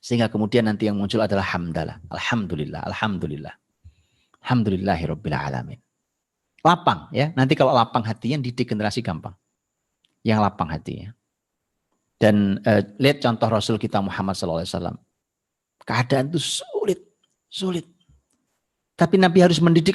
Sehingga kemudian nanti yang muncul adalah hamdalah. Alhamdulillah, alhamdulillah. Alhamdulillahirabbil alamin. Lapang ya. Nanti kalau lapang hatinya, didik generasi gampang. Yang lapang hatinya. Dan lihat contoh Rasul kita Muhammad SAW. Keadaan itu sulit. Tapi Nabi harus mendidik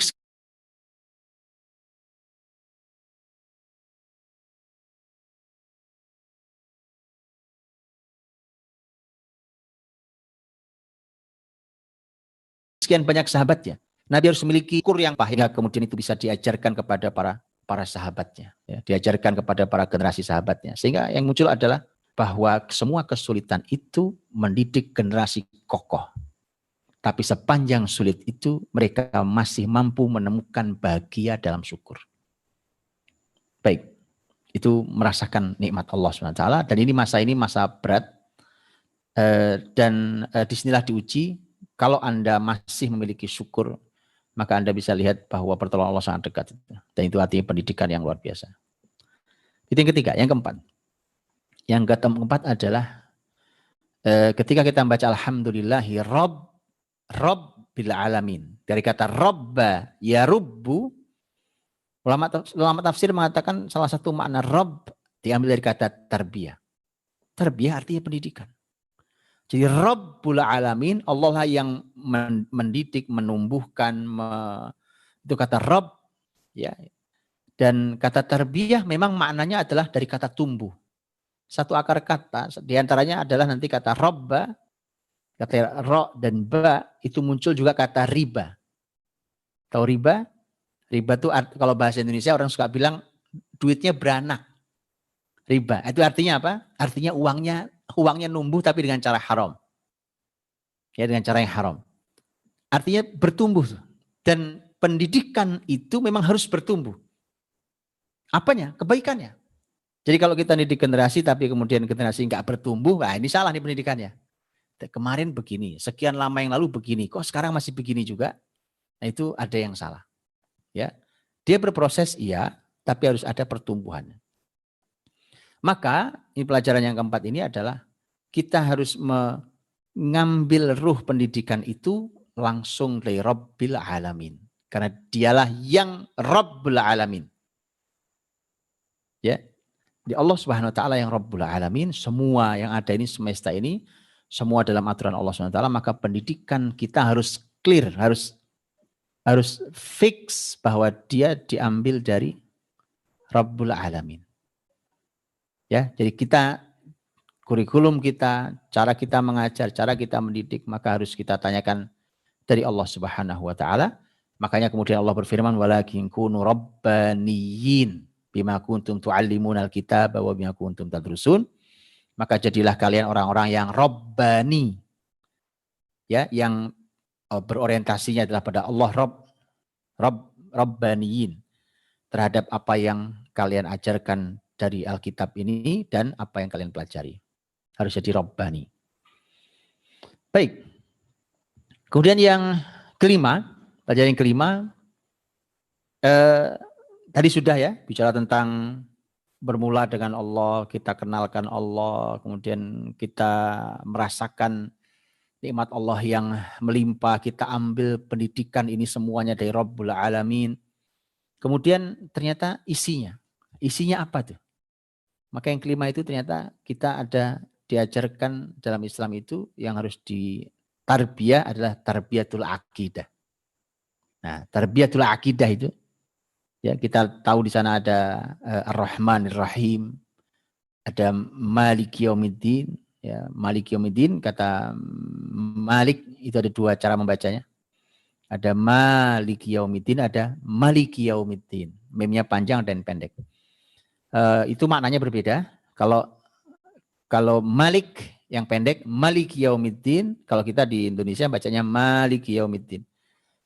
sekian banyak sahabatnya. Nabi harus memiliki kur yang hingga kemudian itu bisa diajarkan kepada para sahabatnya. Ya, diajarkan kepada para generasi sahabatnya. Sehingga yang muncul adalah bahwa semua kesulitan itu mendidik generasi kokoh. Tapi sepanjang sulit itu mereka masih mampu menemukan bahagia dalam syukur. Baik, itu merasakan nikmat Allah SWT. Dan ini masa berat. Dan disinilah diuji, kalau Anda masih memiliki syukur, maka Anda bisa lihat bahwa pertolongan Allah sangat dekat. Dan itu artinya pendidikan yang luar biasa. Itu yang ketiga. Yang keempat. Yang keempat adalah ketika kita membaca alhamdulillahi rabbil alamin. Dari kata robba ya rubbu, ulama tafsir mengatakan salah satu makna rob diambil dari kata tarbiyah. Tarbiyah artinya pendidikan. Jadi rabbul alamin, Allah lah yang mendidik, menumbuhkan, itu kata rob ya. Dan kata tarbiyah memang maknanya adalah dari kata tumbuh. Satu akar kata, diantaranya adalah nanti kata robba, kata ro dan ba, itu muncul juga kata riba. Tahu riba? Riba itu kalau bahasa Indonesia orang suka bilang duitnya beranak. Riba, itu artinya apa? Artinya uangnya numbuh tapi dengan cara haram. Ya, dengan cara yang haram. Artinya bertumbuh. Dan pendidikan itu memang harus bertumbuh. Apanya? Kebaikannya. Jadi kalau kita didik generasi tapi kemudian generasi nggak bertumbuh, nah ini salah nih pendidikannya. Kemarin begini, sekian lama yang lalu begini, kok sekarang masih begini juga? Nah, itu ada yang salah. Ya, dia berproses iya, tapi harus ada pertumbuhan. Maka ini pelajaran yang keempat ini adalah kita harus mengambil ruh pendidikan itu langsung dari Rabbil Alamin. Karena dialah yang Rabbul Alamin. Ya, di Allah Subhanahu Wa Taala yang Rabbul Alamin. Semua yang ada ini semesta ini semua dalam aturan Allah Subhanahu Wa Taala. Maka pendidikan kita harus clear, harus fix bahwa dia diambil dari Rabbul Alamin. Ya, jadi kita kurikulum kita, cara kita mengajar, cara kita mendidik, maka harus kita tanyakan dari Allah Subhanahu Wa Taala. Makanya kemudian Allah berfirman, walakin kunu rabbaniyin bima kuntum tu'allimunal kitaba wa bima kuntum tadrusun. Maka jadilah kalian orang-orang yang rabbani, ya, yang berorientasinya adalah pada Allah, rabbaniyin, terhadap apa yang kalian ajarkan dari Alkitab ini dan apa yang kalian pelajari. Harus jadi rabbani. Baik. Kemudian yang kelima, pelajaran yang kelima, tadi sudah ya bicara tentang bermula dengan Allah, kita kenalkan Allah, kemudian kita merasakan nikmat Allah yang melimpah, kita ambil pendidikan ini semuanya dari Rabbul Alamin. Kemudian ternyata isinya apa tuh? Maka yang kelima itu ternyata kita ada diajarkan dalam Islam itu yang harus ditarbiyah adalah tarbiyatul akidah. Nah, tarbiyatul akidah itu ya kita tahu di sana ada Ar-Rahmanir Rahim, ada Maliki Yaumiddin, ya Maliki Yaumiddin, kata Malik itu ada dua cara membacanya. Ada Maliki Yaumiddin, ada Maliki Yaumiddin. Memnya panjang dan pendek. Itu maknanya berbeda. Kalau Malik yang pendek, Maliki Yaumiddin. Kalau kita di Indonesia bacanya Maliki Yaumiddin.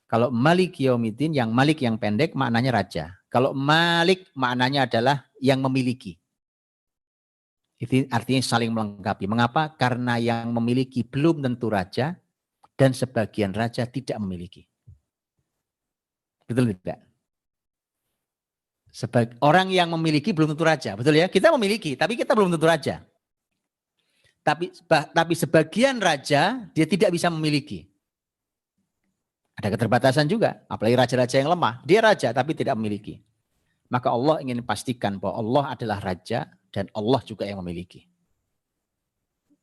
Kalau Maliki Yaumiddin, yang Malik yang pendek maknanya raja. Kalau Malik maknanya adalah yang memiliki. Itu artinya saling melengkapi. Mengapa? Karena yang memiliki belum tentu raja dan sebagian raja tidak memiliki. Betul tidak? Orang yang memiliki belum tentu raja. Betul ya? Kita memiliki, tapi kita belum tentu raja. Tapi sebagian raja dia tidak bisa memiliki. Ada keterbatasan juga, apalagi raja-raja yang lemah. Dia raja tapi tidak memiliki. Maka Allah ingin pastikan bahwa Allah adalah raja dan Allah juga yang memiliki.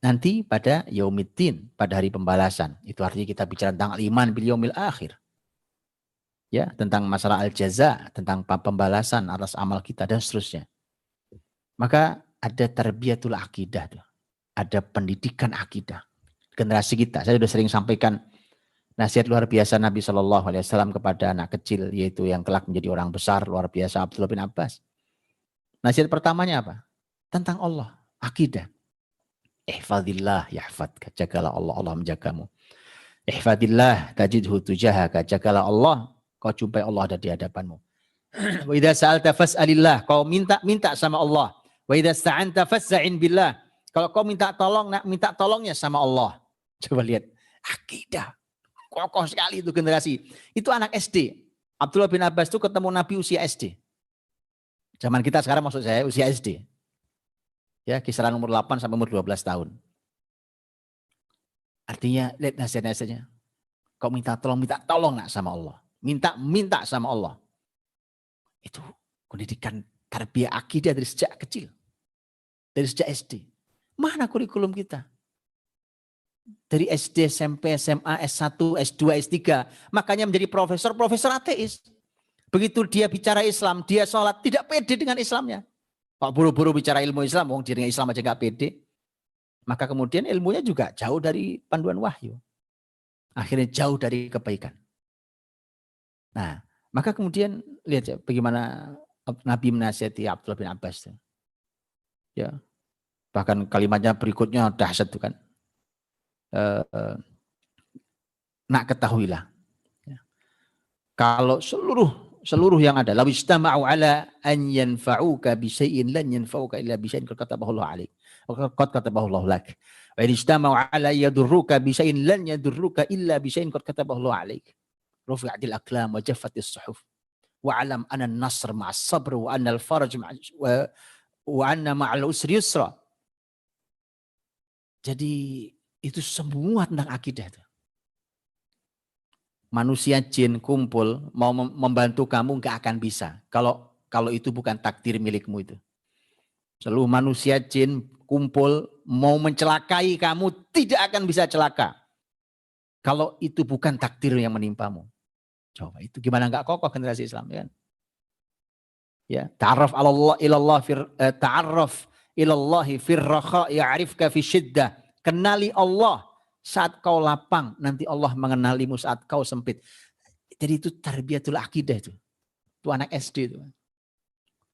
Nanti pada Yaumiddin, pada hari pembalasan. Itu artinya kita bicara tentang iman bil yaumil akhir. Ya, tentang masalah al-jaza, tentang pembalasan atas amal kita dan seterusnya. Maka ada tarbiyatul akidah. Ada pendidikan akidah. Generasi kita, saya sudah sering sampaikan nasihat luar biasa Nabi SAW kepada anak kecil, yaitu yang kelak menjadi orang besar, luar biasa, Abdullah bin Abbas. Nasihat pertamanya apa? Tentang Allah, akidah. Ihfadillah yahfadka, jagalah Allah, Allah menjagamu. Ihfadillah tajidhu tujahaka, jagalah Allah, kau jumpai Allah ada di hadapanmu. Wa idza sa'alta fas'alillah, kau minta sama Allah. Wa idza sta'anta fas'in billah, kalau kau minta tolongnya sama Allah. Coba lihat, akidah. Kokoh sekali itu generasi. Itu anak SD. Abdullah bin Abbas itu ketemu Nabi usia SD. Zaman kita sekarang maksud saya usia SD. Ya, kisaran umur 8 sampai umur 12 tahun. Artinya lihat nasihat-nasihatnya. Kau minta tolong nak sama Allah. Minta sama Allah. Itu pendidikan tarbiyah akidah dari sejak kecil. Dari sejak SD. Mana kurikulum kita? Dari SD, SMP, SMA, S1, S2, S3. Makanya menjadi profesor ateis. Begitu dia bicara Islam, dia sholat, tidak pede dengan Islamnya. Pak buru-buru bicara ilmu Islam, wong dirinya Islam aja gak pede. Maka kemudian ilmunya juga jauh dari panduan wahyu. Akhirnya jauh dari kebaikan. Nah, maka kemudian lihat ya bagaimana Nabi menasihati Abdullah bin Abbas. Ya, bahkan kalimatnya berikutnya dahsyat itu kan. Nak ketahuilah, ya. Kalau seluruh yang ada, law istama'u ala an yanfa'uka bi syai'in lan yanfa'uka illa bi syai'in qad katabahu Allah 'alaik. Qad katabahu Allah lak. Wa in istama'u ala yadurruka bi syai'in lan yadurruka illa bi syai'in qad katabahu Allah 'alaik. rufi'atil aqlam wa jaffatis suhuf. Wa alam anna an-nasr ma'as sabr wa anna al-faraj wa anna ma'al usri yusra. Jadi itu semua tentang akidah itu. Manusia jin kumpul mau membantu kamu nggak akan bisa kalau itu bukan takdir milikmu itu. Seluruh manusia jin kumpul mau mencelakai kamu tidak akan bisa celaka kalau itu bukan takdir yang menimpamu. Coba itu gimana nggak kokoh generasi Islam, ya kan? Ya, ta'arraf ilallah ta'arraf ilallahi fir rakha ya'rifka fi syiddah. Kenali Allah saat kau lapang, nanti Allah mengenalimu saat kau sempit. Jadi itu tarbiyatul akidah itu. Itu anak SD itu.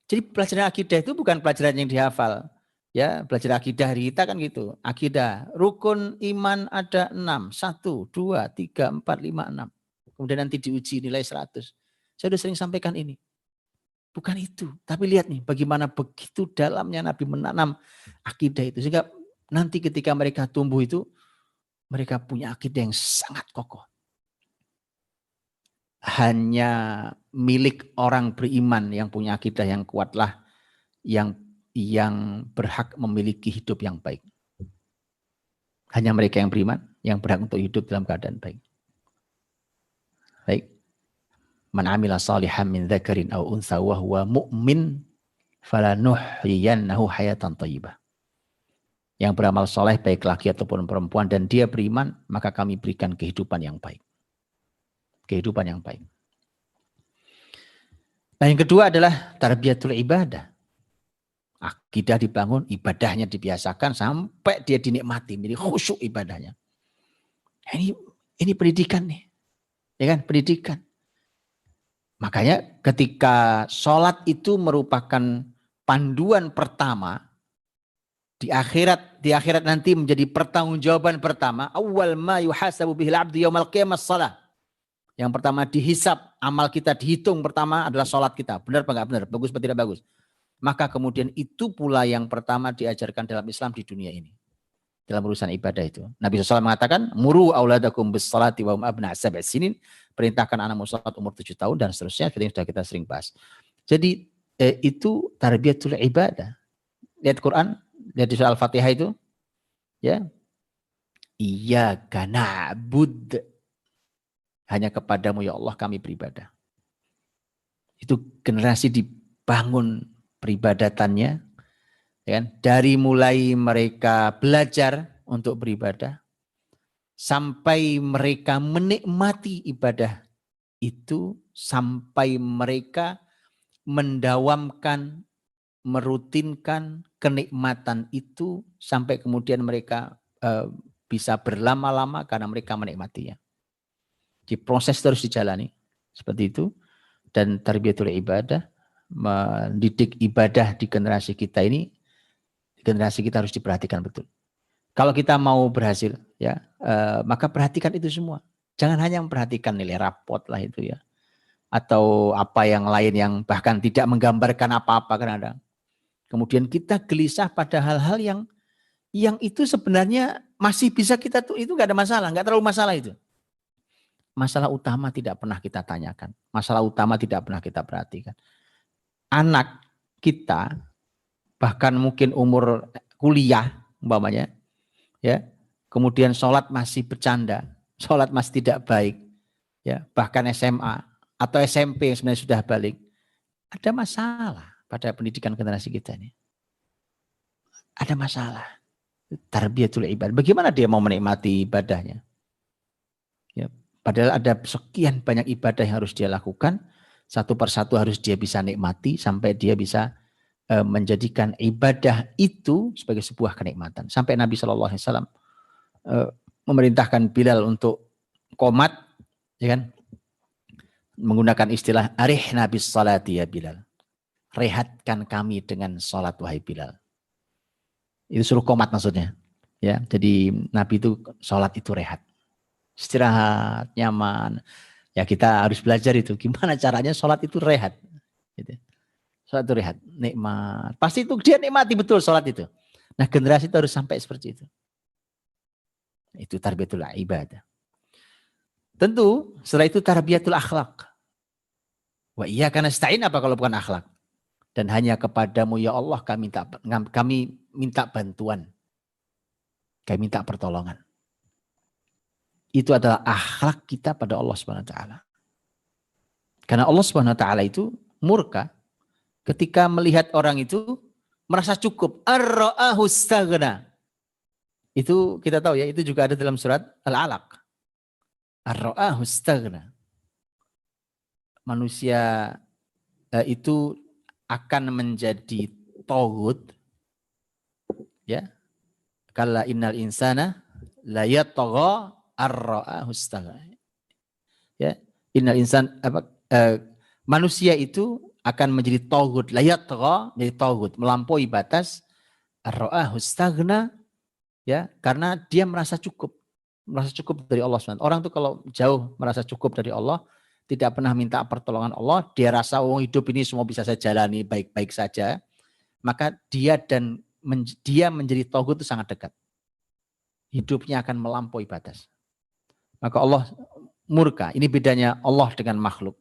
Jadi pelajaran akidah itu bukan pelajaran yang dihafal. Ya, belajar akidah hari kita kan gitu. Akidah, rukun iman ada 6. 1, 2, 3, 4, 5, 6. Kemudian nanti diuji nilai 100. Saya sudah sering sampaikan ini. Bukan itu. Tapi lihat nih bagaimana begitu dalamnya Nabi menanam akidah itu. Sehingga nanti ketika mereka tumbuh itu, mereka punya akidah yang sangat kokoh. Hanya milik orang beriman yang punya akidah yang kuatlah yang berhak memiliki hidup yang baik. Hanya mereka yang beriman yang berhak untuk hidup dalam keadaan baik. Baik. Man amila salihan min dzakarin aw untha wa huwa mu'min falanuhyiyannahu hayatan thayyibah. Yang beramal soleh baik laki ataupun perempuan dan dia beriman, maka kami berikan kehidupan yang baik. Kehidupan yang baik. Nah, yang kedua adalah tarbiyatul ibadah. Akidah dibangun, ibadahnya dibiasakan sampai dia dinikmati, menjadi khusyuk ibadahnya. Ini pendidikan nih. Ya kan, pendidikan. Makanya ketika sholat itu merupakan panduan pertama di akhirat nanti menjadi pertanggungjawaban pertama. Awwal ma yuhasabu bihil abdu yaumal qiyamah shalah. Yang pertama dihisab, amal kita dihitung pertama adalah sholat kita. Benar apa enggak benar? Bagus atau tidak bagus? Maka kemudian itu pula yang pertama diajarkan dalam Islam di dunia ini. Dalam urusan ibadah itu. Nabi SAW mengatakan, muru auladakum bis salati wa hum abna' sab'i sinin. Perintahkan anakmu salat umur 7 tahun dan seterusnya. Seperti yang sudah kita sering bahas. Jadi itu tarbiyatul ibadah. Lihat Quran, lihat di surah Al-Fatihah itu. Ya. Iyyaka na'bud. Hanya kepadamu ya Allah kami beribadah. Itu generasi dibangun peribadatannya, ya kan? Dari mulai mereka belajar untuk beribadah sampai mereka menikmati ibadah itu, sampai mereka mendawamkan, merutinkan kenikmatan itu sampai kemudian mereka bisa berlama-lama karena mereka menikmatinya. Di proses terus dijalani seperti itu. Dan tarbiyatul ibadah, mendidik ibadah di generasi kita ini, generasi kita harus diperhatikan betul. Kalau kita mau berhasil, ya, maka perhatikan itu semua. Jangan hanya memperhatikan nilai rapot lah itu ya, atau apa yang lain yang bahkan tidak menggambarkan apa-apa kadang-kadang. Kemudian kita gelisah pada hal-hal yang itu sebenarnya masih bisa kita tuh, itu nggak ada masalah, nggak terlalu masalah itu. Masalah utama tidak pernah kita tanyakan. Masalah utama tidak pernah kita perhatikan. Anak kita, bahkan mungkin umur kuliah, umpamanya, ya, kemudian sholat masih bercanda, sholat masih tidak baik, ya, bahkan SMA atau SMP yang sebenarnya sudah balik, ada masalah pada pendidikan generasi kita ini. Ada masalah. Tarbiyatul ibadah. Bagaimana dia mau menikmati ibadahnya? Ya. Padahal ada sekian banyak ibadah yang harus dia lakukan. Satu persatu harus dia bisa nikmati sampai dia bisa menjadikan ibadah itu sebagai sebuah kenikmatan. Sampai Nabi SAW memerintahkan Bilal untuk qomat, ya kan? Menggunakan istilah arihna bis salati ya Bilal. Rehatkan kami dengan salat wahai Bilal. Itu suruh qomat maksudnya. Ya, jadi Nabi itu salat itu rehat. Istirahat, nyaman. Ya kita harus belajar itu. Gimana caranya sholat itu rehat. Gitu. Sholat itu rehat, nikmat. Pasti itu dia nikmati betul sholat itu. Nah generasi itu harus sampai seperti itu. Itu tarbiyatul ibadah. Tentu setelah itu tarbiyatul akhlak. Wa iyyaka nasta'in, apa kalau bukan akhlak? Dan hanya kepadamu ya Allah kami minta bantuan. Kami minta pertolongan. Itu adalah akhlak kita pada Allah Subhanahu wa taala. Karena Allah Subhanahu wa taala itu murka ketika melihat orang itu merasa cukup. Ar-ra'ahu istaghna. Itu kita tahu ya, itu juga ada dalam surat Al-Alaq. Ar-ra'ahu istaghna. Manusia itu akan menjadi taghut, ya. Kalla innal insana la yatgha ar-ra'ahu istaghna. Ya, innal insan manusia itu akan menjadi taghut, la yatgha, menjadi taghut, melampaui batas, ar-ra'ahu istaghna, ya, karena dia merasa cukup dari Allah SWT. Orang tuh kalau jauh merasa cukup dari Allah, tidak pernah minta pertolongan Allah, dia rasa hidup ini semua bisa saya jalani baik-baik saja, maka dia menjadi taghut itu sangat dekat. Hidupnya akan melampaui batas. Maka Allah murka. Ini bedanya Allah dengan makhluk.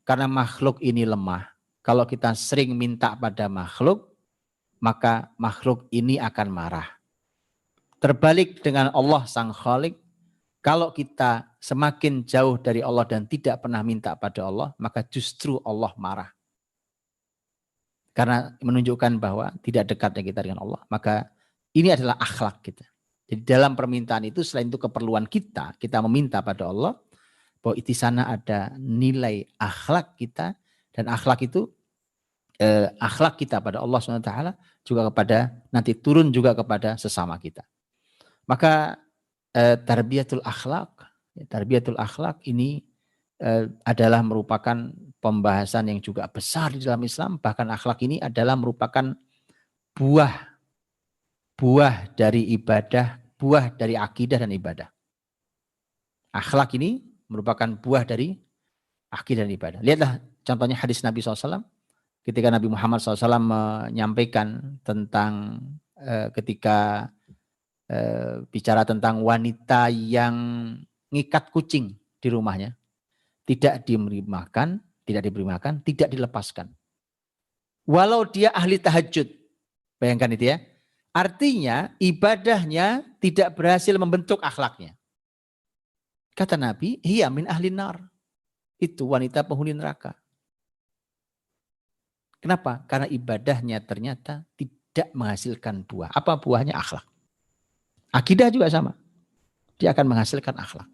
Karena makhluk ini lemah. Kalau kita sering minta pada makhluk, maka makhluk ini akan marah. Terbalik dengan Allah Sang Khalik, kalau kita semakin jauh dari Allah dan tidak pernah minta pada Allah, maka justru Allah marah. Karena menunjukkan bahwa tidak dekatnya kita dengan Allah. Maka ini adalah akhlak kita. Jadi dalam permintaan itu, selain itu keperluan kita meminta pada Allah, bahwa di sana ada nilai akhlak kita, dan akhlak itu akhlak kita pada Allah SWT juga kepada, nanti turun juga kepada sesama kita. Maka tarbiyatul akhlak ini adalah merupakan pembahasan yang juga besar di dalam Islam. Bahkan akhlak ini adalah merupakan buah dari ibadah, buah dari akidah dan ibadah. Akhlak ini merupakan buah dari akidah dan ibadah. Lihatlah contohnya hadis Nabi SAW. Ketika Nabi Muhammad SAW menyampaikan tentang ketika bicara tentang wanita yang ngikat kucing di rumahnya. Tidak diberi makan, tidak dilepaskan. Walau dia ahli tahajud. Bayangkan itu ya. Artinya ibadahnya tidak berhasil membentuk akhlaknya. Kata Nabi, hiya min ahli nar. Itu wanita penghuni neraka. Kenapa? Karena ibadahnya ternyata tidak menghasilkan buah. Apa buahnya? Akhlak. Akidah juga sama. Dia akan menghasilkan akhlak.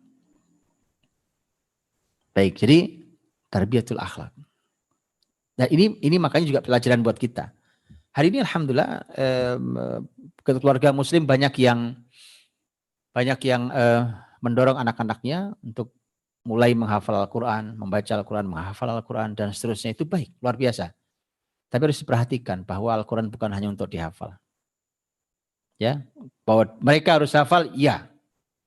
Baik, jadi tarbiyatul akhlak. Nah ini makanya juga pelajaran buat kita. Hari ini alhamdulillah keluarga muslim banyak yang mendorong anak-anaknya untuk mulai menghafal Al-Quran, membaca Al-Quran, menghafal Al-Quran dan seterusnya. Itu baik, luar biasa. Tapi harus diperhatikan bahwa Al-Quran bukan hanya untuk dihafal. Ya, bahwa mereka harus hafal, iya.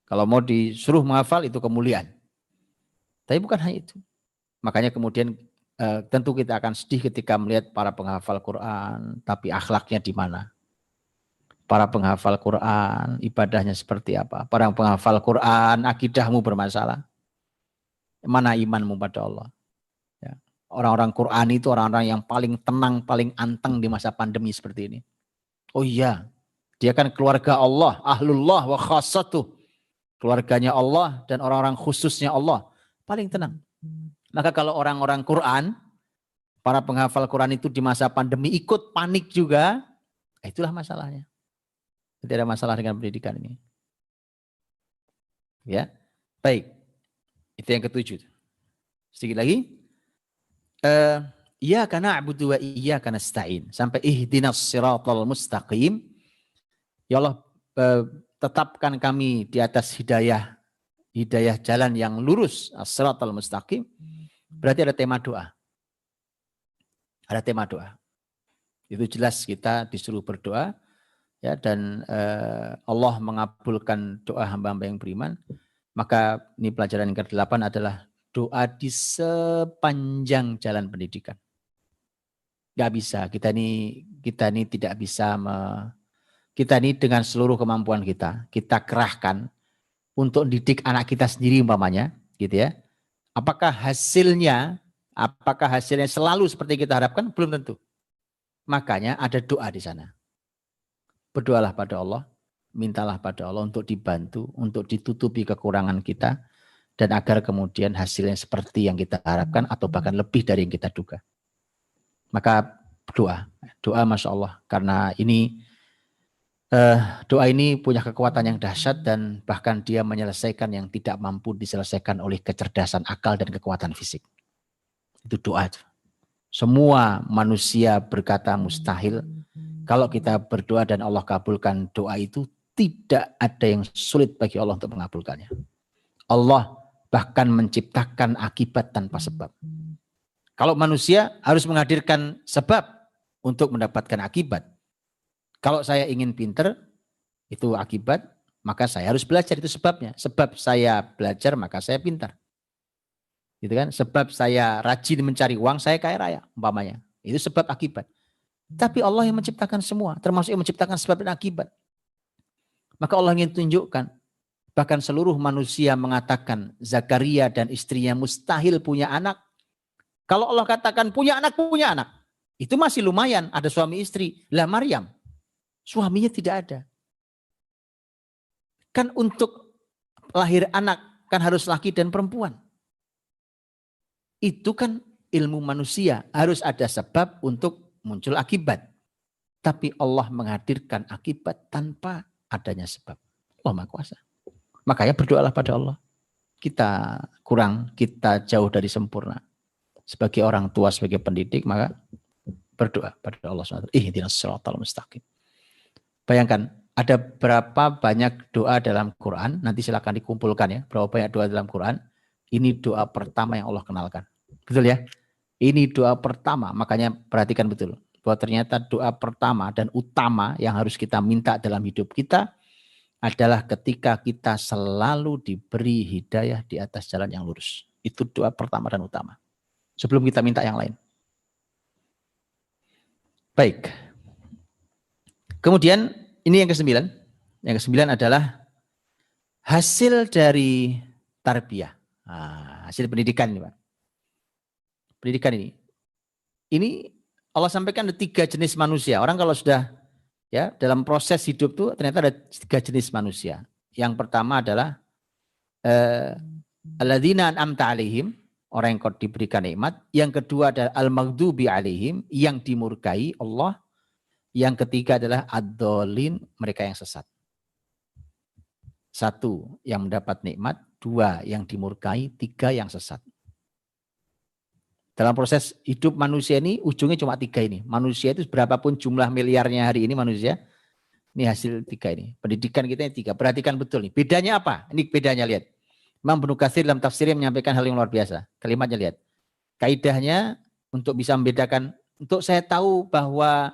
Kalau mau disuruh menghafal itu kemuliaan. Tapi bukan hanya itu. Makanya kemudian tentu kita akan sedih ketika melihat para penghafal Quran, tapi akhlaknya di mana? Para penghafal Quran, ibadahnya seperti apa? Para penghafal Quran, akidahmu bermasalah. Mana imanmu pada Allah? Ya. Orang-orang Quran itu orang-orang yang paling tenang, paling anteng di masa pandemi seperti ini. Oh iya, dia kan keluarga Allah, ahlullah wa khassatuh. Keluarganya Allah dan orang-orang khususnya Allah. Paling tenang. Maka kalau orang-orang Quran, para penghafal Quran itu di masa pandemi ikut panik juga, itulah masalahnya. Tidak ada masalah dengan pendidikan ini. Ya, baik. Itu yang ketujuh. Sedikit lagi. Iyyaka na'budu wa iyyaka nasta'in. Sampai ihdinas siratal mustaqim. Ya Allah, tetapkan kami di atas hidayah jalan yang lurus, as-siratal mustaqim. Berarti ada tema doa. Ada tema doa. Itu jelas kita disuruh berdoa, ya, dan Allah mengabulkan doa hamba-hamba yang beriman. Maka ini pelajaran yang ke-8 adalah doa di sepanjang jalan pendidikan. Gak bisa, kita ini tidak bisa, kita ini dengan seluruh kemampuan kita kerahkan untuk didik anak kita sendiri umpamanya, gitu ya. Apakah hasilnya selalu seperti kita harapkan? Belum tentu. Makanya ada doa di sana. Berdoalah pada Allah, mintalah pada Allah untuk dibantu, untuk ditutupi kekurangan kita, dan agar kemudian hasilnya seperti yang kita harapkan atau bahkan lebih dari yang kita duga. Maka doa Masya Allah, karena ini doa ini punya kekuatan yang dahsyat dan bahkan dia menyelesaikan yang tidak mampu diselesaikan oleh kecerdasan akal dan kekuatan fisik. Itu doa. Semua manusia berkata mustahil. Kalau kita berdoa dan Allah kabulkan doa itu, tidak ada yang sulit bagi Allah untuk mengabulkannya. Allah bahkan menciptakan akibat tanpa sebab. Kalau manusia harus menghadirkan sebab untuk mendapatkan akibat. Kalau saya ingin pinter, itu akibat, maka saya harus belajar, itu sebabnya. Sebab saya belajar, maka saya pintar. Gitu kan? Sebab saya rajin mencari uang, saya kaya raya, umpamanya. Itu sebab akibat. Tapi Allah yang menciptakan semua, termasuk yang menciptakan sebab dan akibat. Maka Allah ingin tunjukkan, bahkan seluruh manusia mengatakan Zakaria dan istrinya mustahil punya anak. Kalau Allah katakan punya anak, itu masih lumayan, ada suami istri. Lah Maryam, suaminya tidak ada. Kan untuk lahir anak, kan harus laki dan perempuan. Itu kan ilmu manusia, harus ada sebab untuk muncul akibat. Tapi Allah menghadirkan akibat tanpa adanya sebab. Allah Maha Kuasa. Makanya berdoalah pada Allah. Kita kurang, kita jauh dari sempurna. Sebagai orang tua, sebagai pendidik, maka berdoa pada Allah SWT. Ihdinas siratal mustaqim. Bayangkan, ada berapa banyak doa dalam Quran, nanti silakan dikumpulkan ya, berapa banyak doa dalam Quran. Ini doa pertama yang Allah kenalkan. Betul ya? Ini doa pertama, makanya perhatikan betul. Bahwa ternyata doa pertama dan utama yang harus kita minta dalam hidup kita adalah ketika kita selalu diberi hidayah di atas jalan yang lurus. Itu doa pertama dan utama. Sebelum kita minta yang lain. Baik. Kemudian ini yang ke-9. Yang ke-9 adalah hasil dari tarbiyah. Hasil pendidikan ini, Pak. Pendidikan ini. Ini Allah sampaikan ada 3 jenis manusia. Orang kalau sudah ya dalam proses hidup tuh ternyata ada 3 jenis manusia. Yang pertama adalah alladzina an'amta alaihim, orang yang kau diberikan nikmat. Yang kedua adalah al-maghdubi alaihim, yang dimurkai Allah. Yang ketiga adalah ad-dhalin, mereka yang sesat. 1 yang mendapat nikmat, 2 yang dimurkai, 3 yang sesat. Dalam proses hidup manusia ini ujungnya cuma 3 ini. Manusia itu berapapun jumlah miliarnya hari ini manusia, ini hasil 3 ini. Pendidikan kita ini 3. Perhatikan betul nih. Bedanya apa? Ini bedanya, lihat. Imam Ibnu Katsir dalam tafsirnya menyampaikan hal yang luar biasa. Kalimatnya lihat. Kaidahnya untuk bisa membedakan, untuk saya tahu bahwa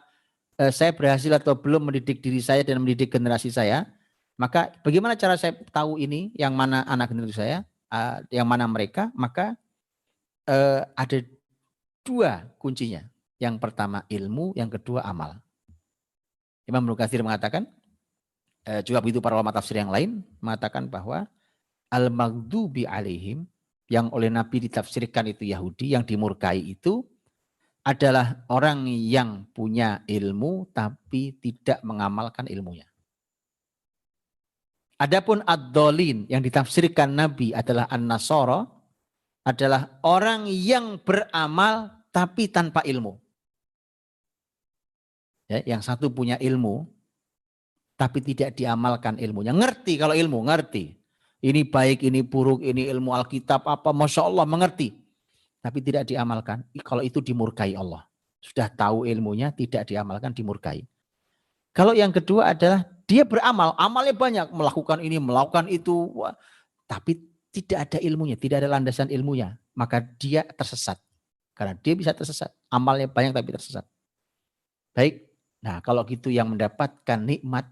saya berhasil atau belum mendidik diri saya dan mendidik generasi saya, maka bagaimana cara saya tahu ini, yang mana anak generasi saya, yang mana mereka, maka ada 2 kuncinya. Yang pertama ilmu, yang kedua amal. Imam Ibnu Katsir mengatakan, juga begitu para ulama tafsir yang lain, mengatakan bahwa al-maghdubi alaihim, yang oleh Nabi ditafsirkan itu Yahudi, yang dimurkai itu adalah orang yang punya ilmu tapi tidak mengamalkan ilmunya. Adapun ad-dhalin yang ditafsirkan Nabi adalah an-nasara, adalah orang yang beramal tapi tanpa ilmu. Ya, yang satu punya ilmu tapi tidak diamalkan ilmunya. Ngerti kalau ilmu, ngerti. Ini baik, ini buruk, ini ilmu Alkitab apa, Masya Allah mengerti. Tapi tidak diamalkan, kalau itu dimurkai Allah. Sudah tahu ilmunya, tidak diamalkan, dimurkai. Kalau yang kedua adalah dia beramal, amalnya banyak, melakukan ini, melakukan itu, tapi tidak ada ilmunya, tidak ada landasan ilmunya, maka dia tersesat. Karena dia bisa tersesat, amalnya banyak tapi tersesat. Baik, nah kalau gitu yang mendapatkan nikmat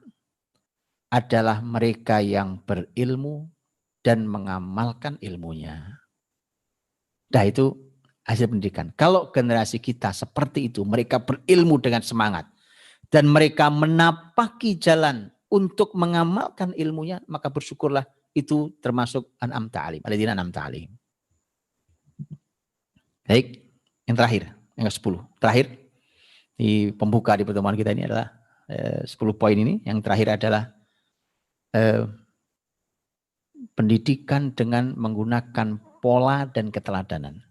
adalah mereka yang berilmu dan mengamalkan ilmunya. Nah itu hasil pendidikan. Kalau generasi kita seperti itu, mereka berilmu dengan semangat dan mereka menapaki jalan untuk mengamalkan ilmunya, maka bersyukurlah itu termasuk an'amta alaihim, alladzina an'amta alaihim. Baik, yang terakhir, yang ke-10. Terakhir di pembuka di pertemuan kita ini adalah 10 poin ini. Yang terakhir adalah pendidikan dengan menggunakan pola dan keteladanan.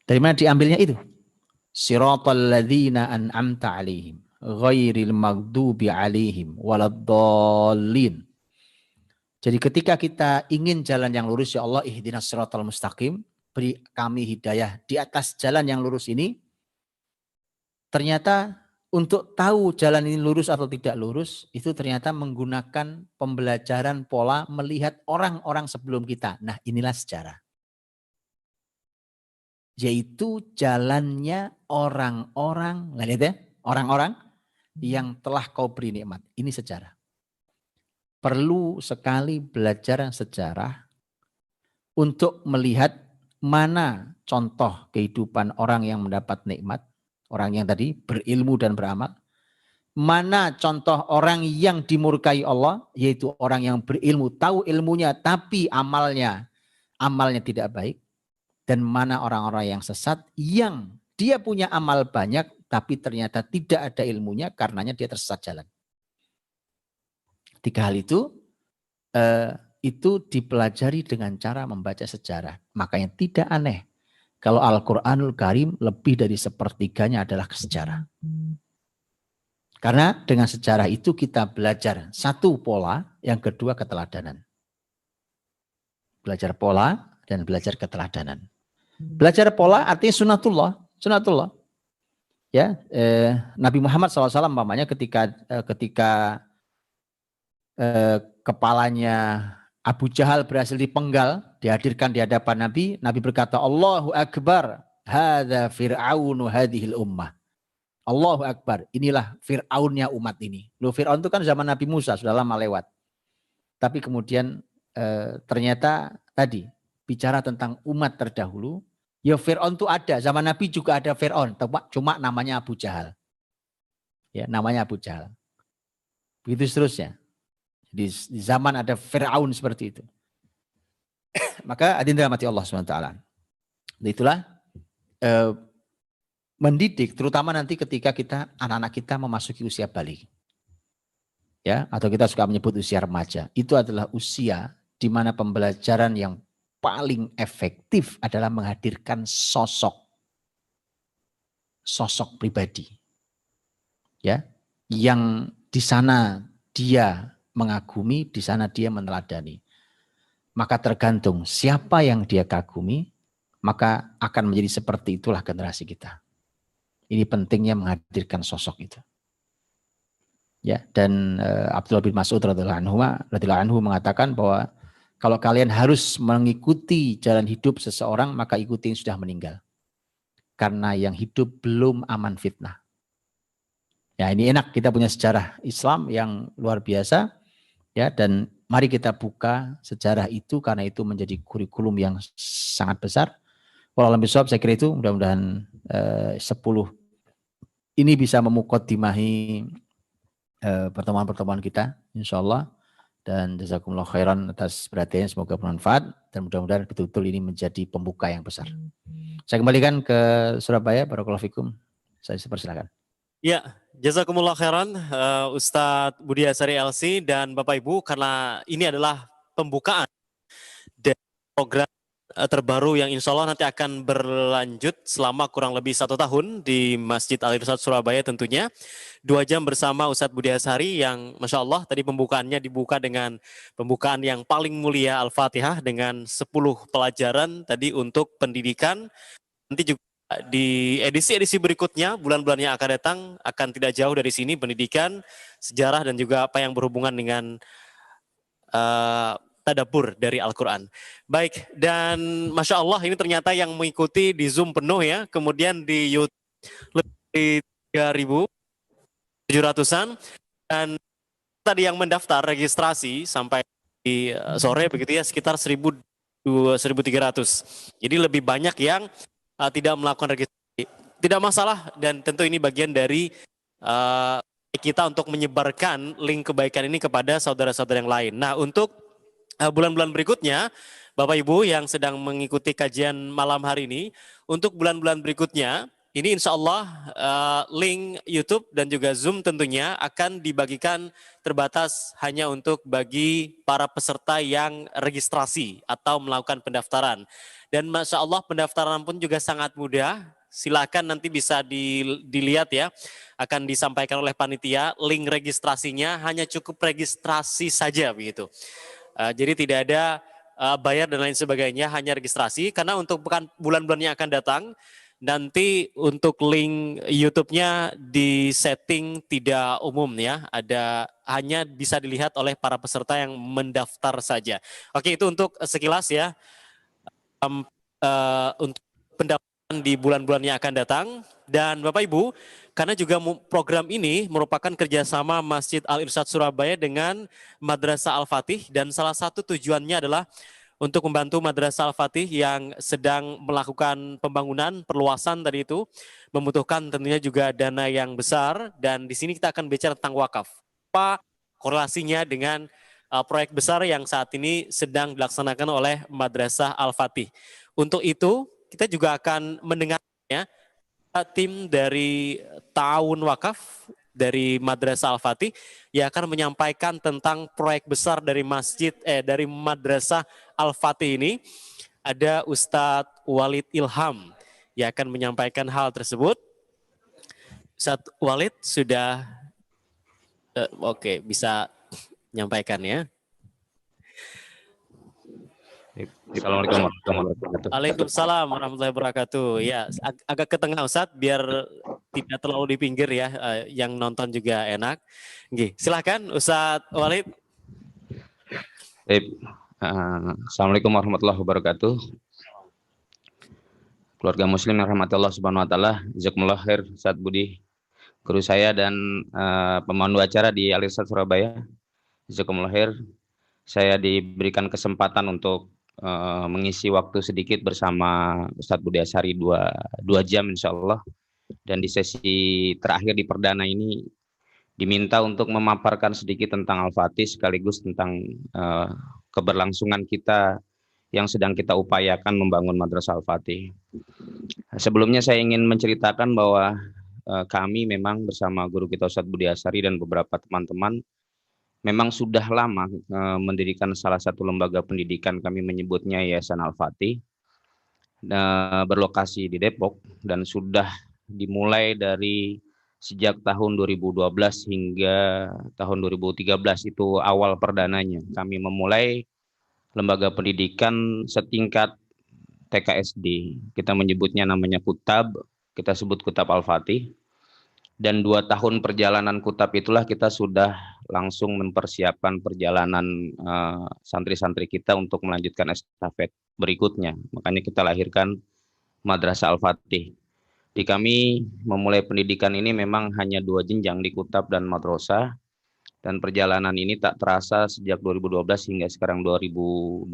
Dari mana diambilnya itu? Siratal ladzina an'amta alaihim ghairil maghdubi alaihim waladdallin. Jadi ketika kita ingin jalan yang lurus, ya Allah ihdinas siratal mustaqim, beri kami hidayah di atas jalan yang lurus ini. Ternyata untuk tahu jalan ini lurus atau tidak lurus, itu ternyata menggunakan pembelajaran pola melihat orang-orang sebelum kita. Nah, inilah sejarah. Yaitu jalannya orang-orang, lihat ya, orang-orang yang telah kau beri nikmat. Ini sejarah. Perlu sekali belajar sejarah untuk melihat mana contoh kehidupan orang yang mendapat nikmat, orang yang tadi berilmu dan beramal. Mana contoh orang yang dimurkai Allah, yaitu orang yang berilmu, tahu ilmunya tapi amalnya tidak baik. Dan mana orang-orang yang sesat yang dia punya amal banyak tapi ternyata tidak ada ilmunya karenanya dia tersesat jalan. 3 hal itu dipelajari dengan cara membaca sejarah. Makanya tidak aneh kalau Al-Quranul Karim lebih dari sepertiganya adalah sejarah. Karena dengan sejarah itu kita belajar satu pola, yang kedua keteladanan. Belajar pola dan belajar keteladanan. Belajar pola artinya sunatullah. Ya, Nabi Muhammad SAW umpamanya ketika kepalanya Abu Jahal berhasil dipenggal, dihadirkan di hadapan Nabi, Nabi berkata, Allahu Akbar, hadza fir'aunu hadhil ummah. Allahu Akbar, inilah Fir'aunnya umat ini. Loh, Fir'aun itu kan zaman Nabi Musa, sudah lama lewat. Tapi kemudian ternyata tadi, bicara tentang umat terdahulu, ya Fir'aun itu ada, zaman Nabi juga ada Fir'aun, cuma namanya Abu Jahal. Ya, namanya Abu Jahal. Begitu seterusnya. Di zaman ada Fir'aun seperti itu. Maka hadirin dirahmati Allah SWT. Itulah mendidik, terutama nanti ketika anak-anak kita memasuki usia balik. Ya, atau kita suka menyebut usia remaja. Itu adalah usia di mana pembelajaran yang paling efektif adalah menghadirkan sosok pribadi. Ya, yang di sana dia mengagumi, di sana dia meneladani. Maka tergantung siapa yang dia kagumi, maka akan menjadi seperti itulah generasi kita. Ini pentingnya menghadirkan sosok itu. Ya, dan Abdullah bin Mas'ud radhiyallahu anhu mengatakan bahwa kalau kalian harus mengikuti jalan hidup seseorang, maka ikuti yang sudah meninggal. Karena yang hidup belum aman fitnah. Ya, ini enak, kita punya sejarah Islam yang luar biasa. Ya, dan mari kita buka sejarah itu karena itu menjadi kurikulum yang sangat besar. Wallahualam bishawab, saya kira itu mudah-mudahan 10 ini bisa memukodimahi pertemuan-pertemuan kita insyaallah, dan jazakumullah khairan atas perhatiannya, semoga bermanfaat dan mudah-mudahan betul-betul ini menjadi pembuka yang besar. Saya kembalikan ke Surabaya, barakallahu fikum. Saya persilakan. Ya, jazakumullah khairan Ustadz Budi Asari LC dan Bapak Ibu, karena ini adalah pembukaan dari program terbaru yang insya Allah nanti akan berlanjut selama kurang lebih 1 tahun di Masjid Al-Irsyad Surabaya tentunya. 2 jam bersama Ustadz Budi Asari yang Masya Allah tadi pembukaannya dibuka dengan pembukaan yang paling mulia Al-Fatihah dengan 10 pelajaran tadi untuk pendidikan. Nanti juga di edisi-edisi berikutnya, bulan-bulan yang akan datang akan tidak jauh dari sini, pendidikan, sejarah, dan juga apa yang berhubungan dengan tadabbur dari Al-Quran. Baik, dan Masya Allah ini ternyata yang mengikuti di Zoom penuh ya, kemudian di YouTube lebih 3.700-an, dan tadi yang mendaftar registrasi sampai di sore begitu ya, sekitar 1.300. Jadi lebih banyak yang tidak melakukan registrasi. Tidak masalah, dan tentu ini bagian dari kita untuk menyebarkan link kebaikan ini kepada saudara-saudara yang lain. Nah, untuk bulan-bulan berikutnya, Bapak Ibu yang sedang mengikuti kajian malam hari ini, untuk bulan-bulan berikutnya, ini insya Allah link YouTube dan juga Zoom tentunya akan dibagikan terbatas hanya untuk bagi para peserta yang registrasi atau melakukan pendaftaran. Dan Masya Allah pendaftaran pun juga sangat mudah. Silakan nanti bisa dilihat ya, akan disampaikan oleh panitia, link registrasinya hanya cukup registrasi saja begitu. Jadi tidak ada bayar dan lain sebagainya, hanya registrasi. Karena untuk bulan-bulan yang akan datang, nanti untuk link YouTube-nya di setting tidak umum ya, hanya bisa dilihat oleh para peserta yang mendaftar saja. Oke, itu untuk sekilas ya. Untuk pendaftaran di bulan-bulan yang akan datang. Dan Bapak Ibu, karena juga program ini merupakan kerjasama Masjid Al-Irsyad Surabaya dengan Madrasah Al-Fatih, dan salah satu tujuannya adalah untuk membantu Madrasah Al-Fatih yang sedang melakukan pembangunan, perluasan tadi itu, membutuhkan tentunya juga dana yang besar, dan di sini kita akan bicara tentang wakaf. Apa korelasinya dengan proyek besar yang saat ini sedang dilaksanakan oleh Madrasah Al-Fatih. Untuk itu, kita juga akan mendengarnya tim dari Ta'awun Wakaf dari Madrasah Al-Fatih yang akan menyampaikan tentang proyek besar dari dari Madrasah Al-Fatih ini. Ada Ustadz Walid Ilham yang akan menyampaikan hal tersebut. Ustadz Walid sudah oke, bisa menyampaikan ya. Assalamualaikum warahmatullahi wabarakatuh. Waalaikumsalam warahmatullahi wabarakatuh. Ya, agak ke tengah Ustadz biar tidak terlalu di pinggir ya, yang nonton juga enak. Oke, silakan Ustadz Walid. Assalamualaikum warahmatullahi wabarakatuh. Keluarga muslim yang rahmati Allah Subhanahu wa taala, jazakumullah khair Ustadz Budi, guru saya dan pemandu acara di Al-Irsyad Surabaya. Jazakumullah khair. Saya diberikan kesempatan untuk mengisi waktu sedikit bersama Ustadz Budi Asyari 2 jam insya Allah. Dan di sesi terakhir di perdana ini diminta untuk memaparkan sedikit tentang Al-Fatih sekaligus tentang keberlangsungan kita yang sedang kita upayakan membangun Madrasah Al-Fatih. Sebelumnya saya ingin menceritakan bahwa kami memang bersama guru kita Ustadz Budi Asyari dan beberapa teman-teman memang sudah lama mendirikan salah satu lembaga pendidikan, kami menyebutnya Yayasan Al-Fatih, berlokasi di Depok, dan sudah dimulai dari sejak tahun 2012 hingga tahun 2013, itu awal perdananya. Kami memulai lembaga pendidikan setingkat TKSD, kita menyebutnya namanya Kutab, kita sebut Kutab Al-Fatih. Dan 2 tahun perjalanan Kutab itulah kita sudah langsung mempersiapkan perjalanan santri-santri kita untuk melanjutkan estafet berikutnya. Makanya kita lahirkan Madrasah Al-Fatih. Di kami memulai pendidikan ini memang hanya 2 jenjang di Kutab dan Madrasah. Dan perjalanan ini tak terasa sejak 2012 hingga sekarang 2021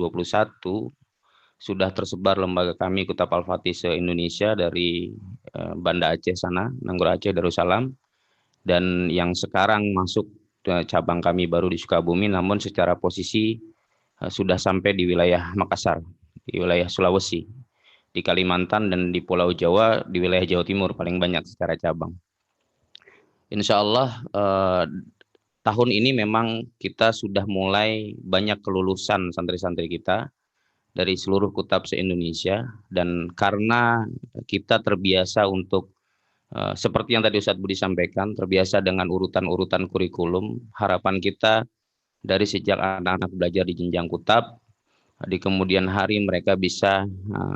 sudah tersebar lembaga kami Kutab Al-Fatih se-Indonesia dari Banda Aceh sana, Nanggura Aceh, Darussalam, dan yang sekarang masuk cabang kami baru di Sukabumi, namun secara posisi sudah sampai di wilayah Makassar, di wilayah Sulawesi, di Kalimantan, dan di Pulau Jawa, di wilayah Jawa Timur paling banyak secara cabang. Insya Allah tahun ini memang kita sudah mulai banyak kelulusan santri-santri kita dari seluruh kutab se-Indonesia, dan karena kita terbiasa untuk seperti yang tadi Ustadz Budi sampaikan, terbiasa dengan urutan-urutan kurikulum, harapan kita dari sejak anak-anak belajar di jenjang kutab, di kemudian hari mereka bisa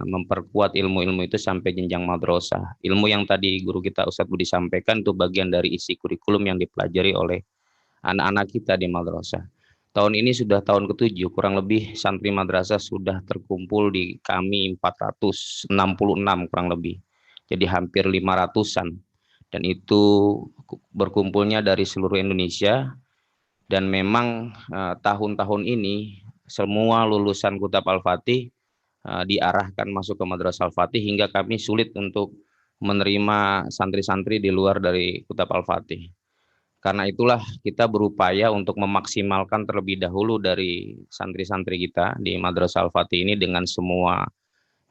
memperkuat ilmu-ilmu itu sampai jenjang madrasah. Ilmu yang tadi guru kita Ustadz Budi sampaikan itu bagian dari isi kurikulum yang dipelajari oleh anak-anak kita di madrasah. Tahun ini sudah tahun ke-7, kurang lebih santri madrasah sudah terkumpul di kami 466 kurang lebih. Jadi hampir 500-an. Dan itu berkumpulnya dari seluruh Indonesia. Dan memang tahun-tahun ini semua lulusan Kutab Al-Fatih diarahkan masuk ke Madrasah Al-Fatih hingga kami sulit untuk menerima santri-santri di luar dari Kutab Al-Fatih. Karena itulah kita berupaya untuk memaksimalkan terlebih dahulu dari santri-santri kita di Madrasah Al-Fatih ini dengan semua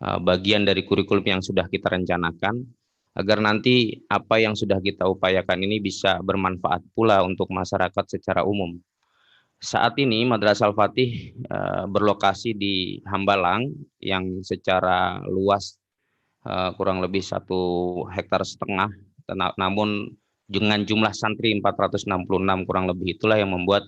bagian dari kurikulum yang sudah kita rencanakan, agar nanti apa yang sudah kita upayakan ini bisa bermanfaat pula untuk masyarakat secara umum. Saat ini Madrasah Al-Fatih berlokasi di Hambalang yang secara luas kurang lebih 1,5 hektar, namun dengan jumlah santri 466 kurang lebih, itulah yang membuat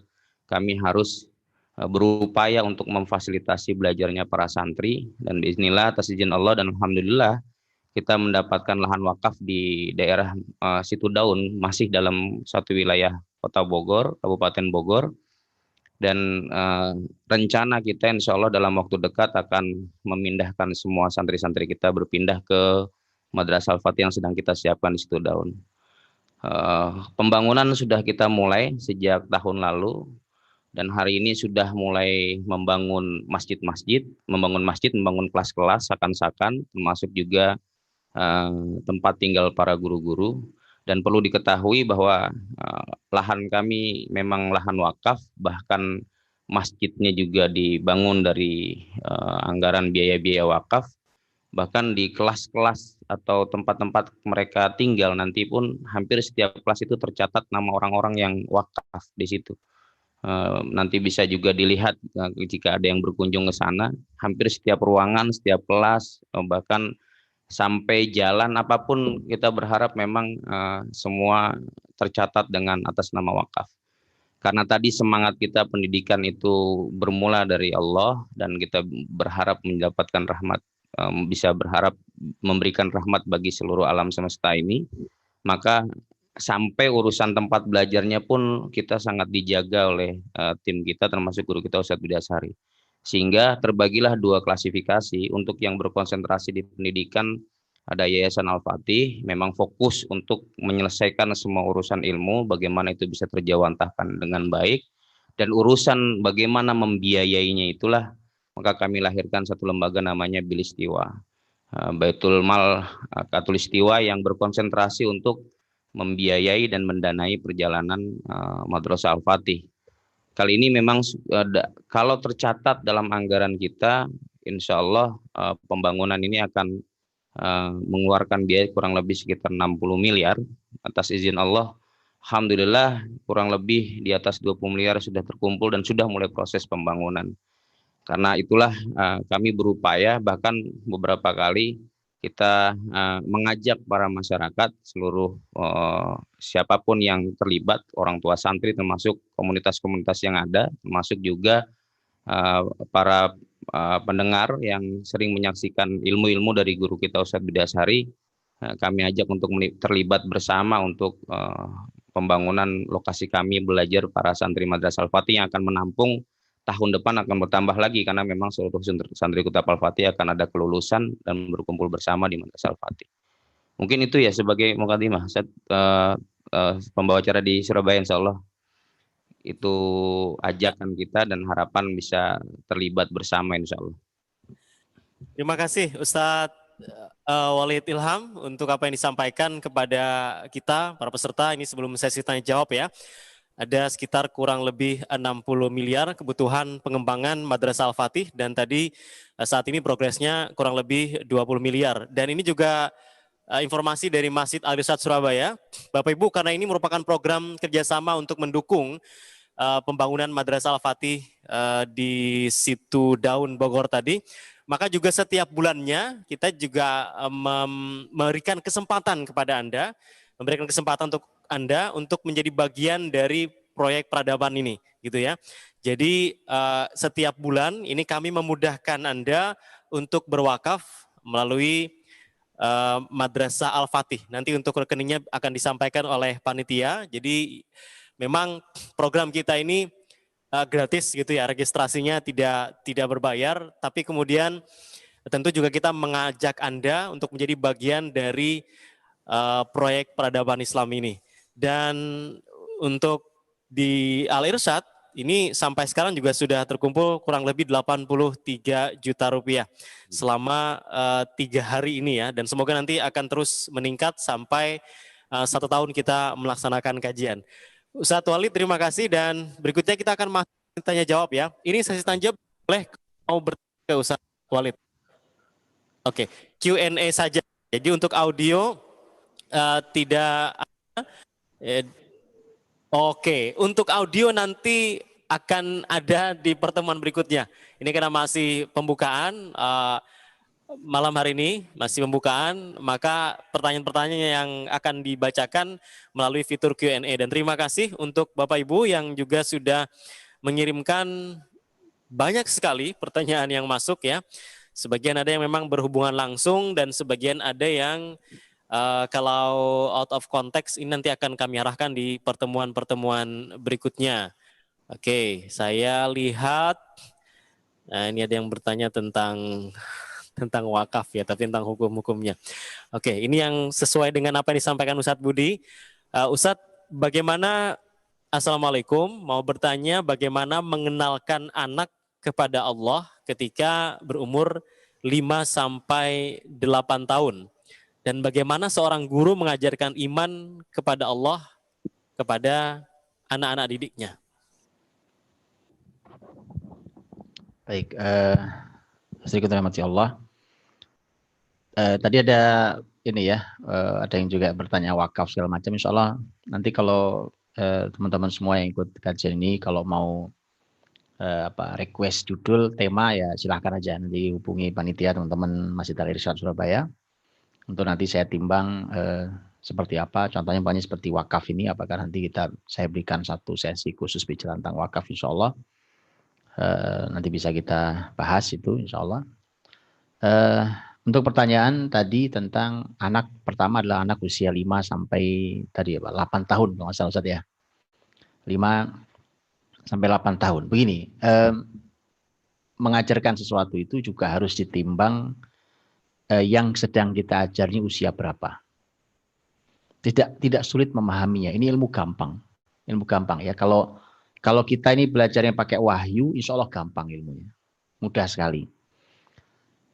kami harus berupaya untuk memfasilitasi belajarnya para santri, dan bismillah atas izin Allah dan alhamdulillah kita mendapatkan lahan wakaf di daerah Situ Daun, masih dalam satu wilayah Kota Bogor, Kabupaten Bogor, dan rencana kita insya Allah dalam waktu dekat akan memindahkan semua santri-santri kita berpindah ke Madrasah Al-Fatih yang sedang kita siapkan di Situ Daun. Pembangunan sudah kita mulai sejak tahun lalu, dan hari ini sudah mulai membangun masjid-masjid, membangun kelas-kelas seakan-akan, termasuk juga tempat tinggal para guru-guru. Dan perlu diketahui bahwa lahan kami memang lahan wakaf, bahkan masjidnya juga dibangun dari anggaran biaya-biaya wakaf. Bahkan di kelas-kelas atau tempat-tempat mereka tinggal nanti pun hampir setiap kelas itu tercatat nama orang-orang yang wakaf di situ. Nanti bisa juga dilihat jika ada yang berkunjung ke sana, hampir setiap ruangan, setiap kelas, bahkan sampai jalan apapun kita berharap memang semua tercatat dengan atas nama wakaf. Karena tadi semangat kita pendidikan itu bermula dari Allah, dan kita berharap mendapatkan rahmat, bisa berharap memberikan rahmat bagi seluruh alam semesta ini, maka sampai urusan tempat belajarnya pun kita sangat dijaga oleh tim kita, termasuk guru kita Ustadz Budi Asyari. Sehingga terbagilah dua klasifikasi. Untuk yang berkonsentrasi di pendidikan, ada Yayasan Al-Fatih, memang fokus untuk menyelesaikan semua urusan ilmu, bagaimana itu bisa terjawantahkan dengan baik, dan urusan bagaimana membiayainya itulah maka kami lahirkan satu lembaga namanya Bilistiwa, Baitul Mal Katulistiwa, yang berkonsentrasi untuk membiayai dan mendanai perjalanan Madrasah Al-Fatih. Kali ini memang kalau tercatat dalam anggaran kita, insya Allah pembangunan ini akan mengeluarkan biaya kurang lebih sekitar 60 miliar. Atas izin Allah, alhamdulillah kurang lebih di atas 20 miliar sudah terkumpul dan sudah mulai proses pembangunan. Karena itulah kami berupaya, bahkan beberapa kali kita mengajak para masyarakat, seluruh siapapun yang terlibat, orang tua santri, termasuk komunitas-komunitas yang ada, termasuk juga para pendengar yang sering menyaksikan ilmu-ilmu dari guru kita Ustadz Budi Asyari, kami ajak untuk terlibat bersama untuk pembangunan lokasi kami belajar para santri Madrasah Al-Fatih yang akan menampung tahun depan akan bertambah lagi, karena memang seluruh santri Kutub Al-Fatih akan ada kelulusan dan berkumpul bersama di Madrasah Al-Fatih. Mungkin itu ya sebagai mukadimah. Pembawa acara di Surabaya, insya Allah itu ajakan kita dan harapan bisa terlibat bersama, insya Allah. Terima kasih Ustadz Walid Ilham untuk apa yang disampaikan kepada kita para peserta. Ini sebelum sesi tanya jawab ya. Ada sekitar kurang lebih 60 miliar kebutuhan pengembangan Madrasah Al-Fatih, dan tadi saat ini progresnya kurang lebih 20 miliar. Dan ini juga informasi dari Masjid Al-Irsyad Surabaya. Bapak Ibu, karena ini merupakan program kerjasama untuk mendukung pembangunan Madrasah Al-Fatih di Situ Daun Bogor tadi, maka juga setiap bulannya kita juga memberikan kesempatan kepada Anda, memberikan kesempatan untuk Anda untuk menjadi bagian dari proyek peradaban ini, gitu ya. Jadi setiap bulan ini kami memudahkan Anda untuk berwakaf melalui Madrasah Al-Fatih. Nanti untuk rekeningnya akan disampaikan oleh panitia. Jadi memang program kita ini gratis gitu ya, registrasinya tidak berbayar, tapi kemudian tentu juga kita mengajak Anda untuk menjadi bagian dari proyek peradaban Islam ini. Dan untuk di Al-Irsyad ini sampai sekarang juga sudah terkumpul kurang lebih 83 juta rupiah selama 3 hari ini ya, dan semoga nanti akan terus meningkat sampai 1 tahun kita melaksanakan kajian. Ustadz Walid, terima kasih, dan berikutnya kita akan masuk tanya jawab ya. Ini sesi tanya jawab, boleh mau bertanya ke Ustadz Walid. Oke, Q&A saja. Jadi untuk audio tidak. Oke, untuk audio nanti akan ada di pertemuan berikutnya. Ini karena masih pembukaan malam hari ini, masih pembukaan, maka pertanyaan-pertanyaan yang akan dibacakan melalui fitur Q&A. Dan terima kasih untuk Bapak Ibu yang juga sudah mengirimkan banyak sekali pertanyaan yang masuk ya. Sebagian ada yang memang berhubungan langsung dan sebagian ada yang kalau out of context ini nanti akan kami arahkan di pertemuan-pertemuan berikutnya. Oke, saya lihat, nah ini ada yang bertanya tentang wakaf ya, tapi tentang hukum-hukumnya. Oke, ini yang sesuai dengan apa yang disampaikan Ustadz Budi. Ustadz, bagaimana, Assalamualaikum, mau bertanya bagaimana mengenalkan anak kepada Allah ketika berumur 5 sampai 8 tahun. Dan bagaimana seorang guru mengajarkan iman kepada Allah kepada anak-anak didiknya. Baik, sedikit rahmati Allah. Tadi ada ini ya, ada yang juga bertanya wakaf segala macam. Insya Allah nanti kalau teman-teman semua yang ikut kajian ini kalau mau request judul tema ya silahkan aja, nanti hubungi panitia teman-teman Masjid Al-Irsyad Surabaya untuk nanti saya timbang seperti apa. Contohnya banyak seperti wakaf ini, apakah nanti saya berikan satu sesi khusus bicara tentang wakaf, insya Allah nanti bisa kita bahas itu, insya Allah. Untuk pertanyaan tadi tentang anak pertama adalah anak usia 5 sampai tadi 8 tahun kalau nggak salah Ustaz ya. 5 sampai 8 tahun. Begini, mengajarkan sesuatu itu juga harus ditimbang yang sedang kita ajarnya usia berapa. Tidak sulit memahaminya. Ini ilmu gampang ya. Kalau kita ini belajarnya pakai wahyu, insya Allah gampang ilmunya, mudah sekali.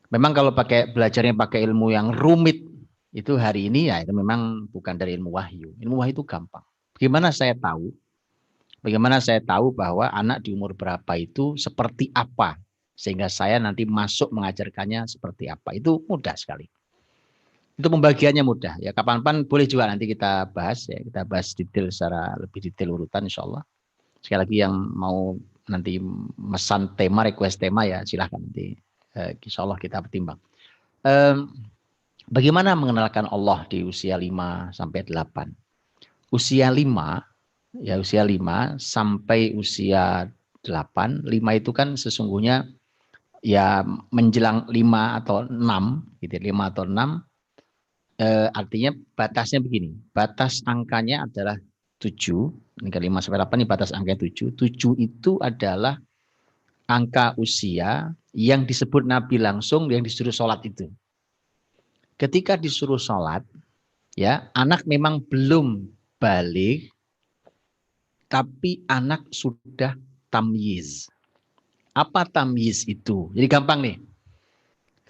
Memang kalau belajarnya pakai ilmu yang rumit itu hari ini ya itu memang bukan dari ilmu wahyu. Ilmu wahyu itu gampang. Bagaimana saya tahu bahwa anak di umur berapa itu seperti apa, sehingga saya nanti masuk mengajarkannya seperti apa. Itu mudah sekali. Itu pembagiannya mudah. Ya kapan-kapan boleh juga nanti kita bahas ya. Kita bahas detail secara lebih detail urutan insya Allah. Sekali lagi yang mau nanti mesan tema, request tema ya silahkan nanti. Insya Allah kita pertimbang. Bagaimana mengenalkan Allah di usia 5 sampai 8? Usia 5 sampai usia 8. 5 itu kan sesungguhnya ya menjelang 5 atau 6 gitu, 5 atau 6 artinya batasnya begini. Batas angkanya adalah 7. Ini ke 5 sampai 8 ini batas angka 7. 7 itu adalah angka usia yang disebut Nabi langsung yang disuruh sholat itu. Ketika disuruh sholat, ya anak memang belum balik, tapi anak sudah tamyiz. Apa tamyiz itu? Jadi gampang nih.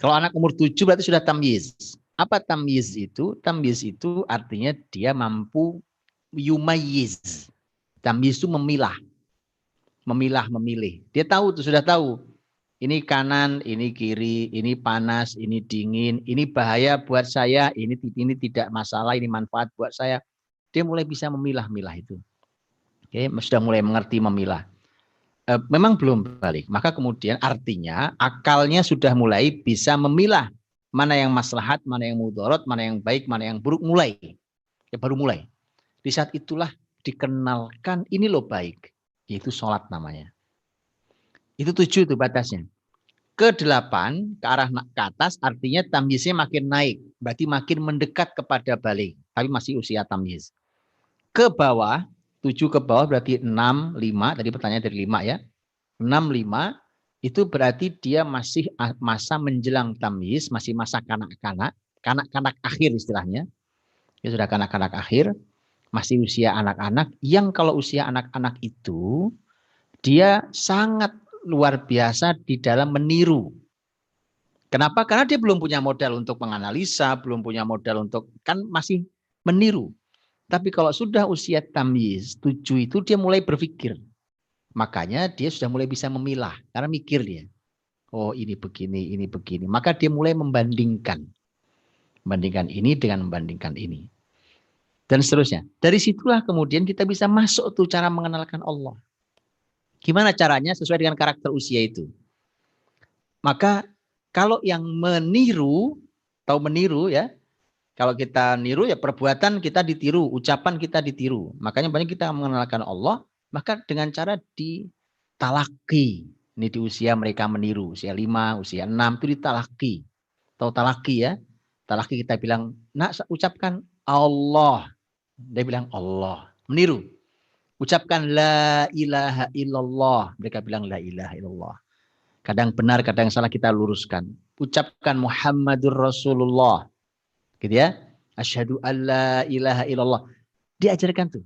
Kalau anak umur 7 berarti sudah tamyiz. Apa tamyiz itu? Tamyiz itu artinya dia mampu yumayyiz. Tamyiz itu memilah. Memilih. Dia tahu tuh, sudah tahu. Ini kanan, ini kiri, ini panas, ini dingin, ini bahaya buat saya, ini tidak masalah, ini manfaat buat saya. Dia mulai bisa memilah-milah itu. Oke, sudah mulai mengerti memilah. Memang belum balik, maka kemudian artinya akalnya sudah mulai bisa memilah mana yang maslahat, mana yang mudarat, mana yang baik, mana yang buruk, mulai. Ya baru mulai. Di saat itulah dikenalkan ini loh baik, yaitu sholat namanya. Itu 7 itu batasnya. Ke 8 ke arah ke atas artinya tamyiznya makin naik, berarti makin mendekat kepada balik, tapi masih usia tamyiz. Ke bawah 7 ke bawah berarti 6, 5, tadi pertanyaan dari 5 ya. 6, 5 itu berarti dia masih masa menjelang tamyiz, masih masa kanak-kanak akhir istilahnya. Dia sudah kanak-kanak akhir, masih usia anak-anak, yang kalau usia anak-anak itu dia sangat luar biasa di dalam meniru. Kenapa? Karena dia belum punya modal untuk menganalisa, belum punya modal untuk, kan masih meniru. Tapi kalau sudah usia tamyiz, 7 itu dia mulai berpikir. Makanya dia sudah mulai bisa memilah. Karena mikir dia. Oh ini begini, ini begini. Maka dia mulai membandingkan. Membandingkan ini dengan membandingkan ini. Dan seterusnya. Dari situlah kemudian kita bisa masuk tuh cara mengenalkan Allah. Gimana caranya? Sesuai dengan karakter usia itu. Maka kalau yang meniru, tahu meniru ya. Kalau kita niru ya perbuatan kita ditiru, ucapan kita ditiru. Makanya banyak kita mengenalkan Allah, maka dengan cara ditalaki. Ini di usia mereka meniru, usia 5, usia 6 itu ditalaki. Tahu talaki ya? Talaki kita bilang, nak ucapkan Allah. Dia bilang Allah. Meniru. Ucapkan la ilaha illallah. Mereka bilang la ilaha illallah. Kadang benar, kadang salah kita luruskan. Ucapkan Muhammadur Rasulullah. Gitu ya. Asyhadu alla ilaha illallah. Diajarkan tuh.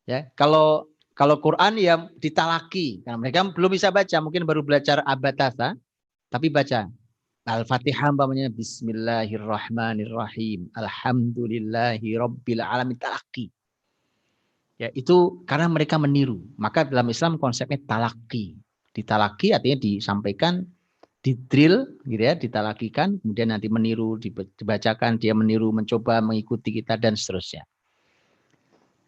Ya. Kalau Quran ya ditalaki. Karena mereka belum bisa baca, mungkin baru belajar abatasa, tapi baca Al-Fatihah umpamanya Bismillahirrahmanirrahim. Alhamdulillahi rabbil alamin, talaki. Ya, itu karena mereka meniru. Maka dalam Islam konsepnya talaki. Ditalaki artinya disampaikan, didrill gitu ya, ditalakikan, kemudian nanti meniru, dibacakan, dia meniru, mencoba mengikuti kita dan seterusnya.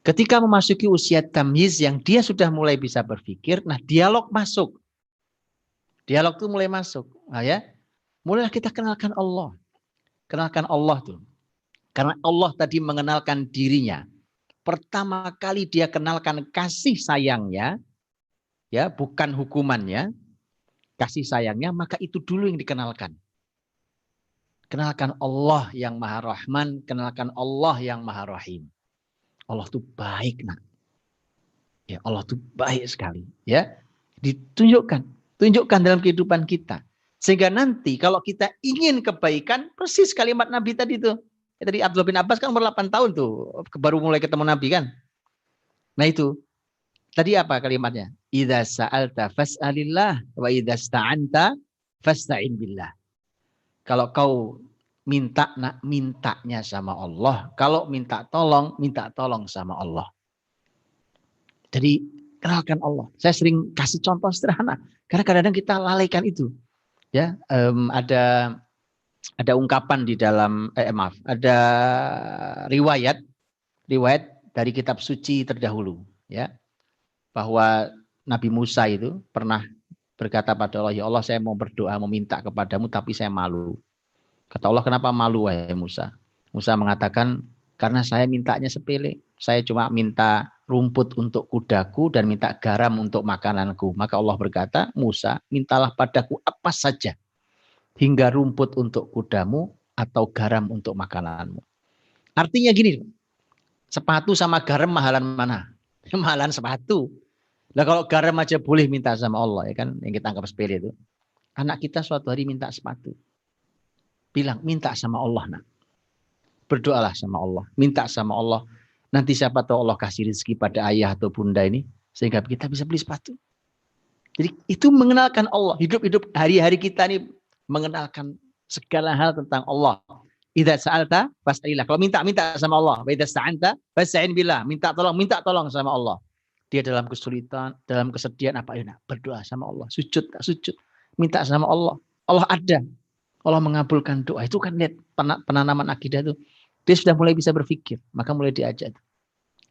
Ketika memasuki usia tamyiz yang dia sudah mulai bisa berpikir, nah dialog masuk. Dialog itu mulai masuk, nah, ya. Mulailah kita kenalkan Allah. Kenalkan Allah tuh. Karena Allah tadi mengenalkan dirinya. Pertama kali dia kenalkan kasih sayangnya, ya, bukan hukumannya. Kasih sayangnya, maka itu dulu yang dikenalkan. Kenalkan Allah yang Maha Rahman, kenalkan Allah yang Maha Rahim. Allah itu baik, nak. Ya, Allah itu baik sekali, ya. Ditunjukkan, tunjukkan dalam kehidupan kita. Sehingga nanti kalau kita ingin kebaikan, persis kalimat Nabi tadi tuh. Ya, tadi Abdullah bin Abbas kan umur 8 tahun tuh, baru mulai ketemu Nabi kan. Nah itu. Tadi apa kalimatnya? Idza sa'alta fas'alillah wa idza sta'anta fasta'in billah. Kalau kau minta, nak mintanya sama Allah. Kalau minta tolong sama Allah. Jadi kenalkan Allah. Saya sering kasih contoh sederhana. Karena kadang-kadang kita lalaikan itu. Ya, ada ungkapan di dalam ada riwayat dari kitab suci terdahulu, ya. Bahwa Nabi Musa itu pernah berkata pada Allah, ya Allah saya mau berdoa, meminta kepadamu tapi saya malu. Kata Allah, kenapa malu wahai Musa? Musa mengatakan, karena saya mintanya sepele. Saya cuma minta rumput untuk kudaku dan minta garam untuk makananku. Maka Allah berkata, Musa mintalah padaku apa saja. Hingga rumput untuk kudamu atau garam untuk makananmu. Artinya gini, sepatu sama garam mahalan mana? Mahalan sepatu. Nah kalau garam aja boleh minta sama Allah, ya kan, yang kita anggap sepele itu. Anak kita suatu hari minta sepatu. Bilang, minta sama Allah, nak. Berdoalah sama Allah, minta sama Allah. Nanti siapa tahu Allah kasih rezeki pada ayah atau bunda ini, sehingga kita bisa beli sepatu. Jadi itu mengenalkan Allah. Hidup-hidup hari-hari kita ini mengenalkan segala hal tentang Allah. Idza sa'alta fas'alillah. Kalau minta sama Allah. Wa idza sta'anta fasta'in billah. Minta tolong sama Allah. Dia dalam kesulitan, dalam kesedihan apa ya, berdoa sama Allah, sujud, minta sama Allah. Allah ada. Allah mengabulkan doa. Itu kan lihat penanaman akidah itu. Dia sudah mulai bisa berpikir, maka mulai diajak.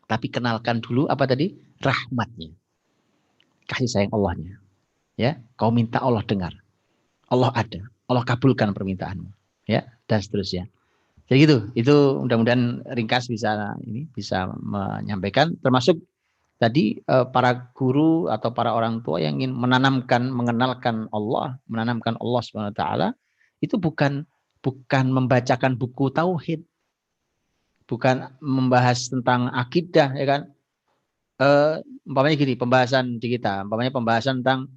Tapi kenalkan dulu apa tadi? Rahmatnya. Kasih sayang Allahnya. Ya, kau minta Allah dengar. Allah ada. Allah kabulkan permintaanmu. Ya, dan seterusnya. Jadi gitu. Itu mudah-mudahan ringkas bisa menyampaikan, termasuk tadi para guru atau para orang tua yang ingin mengenalkan Allah Subhanahu wa taala, itu bukan membacakan buku tauhid, bukan membahas tentang akidah, ya kan? Umpamanya gini, pembahasan di kita, pembahasan tentang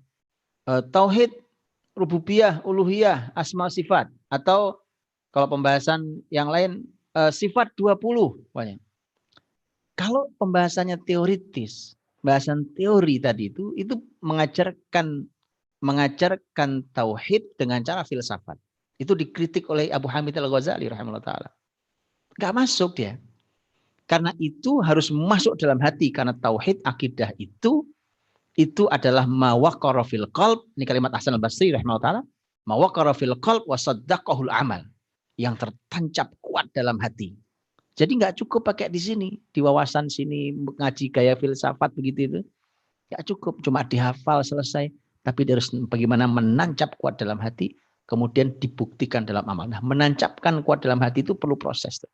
tauhid, rububiyah, uluhiyah, asma sifat, atau kalau pembahasan yang lain sifat 20 banyak. Kalau pembahasannya teoritis, bahasan teori tadi itu mengajarkan tauhid dengan cara filsafat. Itu dikritik oleh Abu Hamid Al-Ghazali rahimahullah ta'ala. Gak masuk dia. Karena itu harus masuk dalam hati. Karena tauhid akidah itu adalah mawaqara fil qalb. Ini kalimat Hasan al-Basri rahimahullah. Mawaqara fil qalb wa saddaqahul amal. Yang tertancap kuat dalam hati. Jadi nggak cukup pakai di sini. Di wawasan sini ngaji gaya filsafat begitu itu. Nggak cukup. Cuma dihafal selesai. Tapi harus bagaimana menancap kuat dalam hati. Kemudian dibuktikan dalam amal. Nah, menancapkan kuat dalam hati itu perlu proses.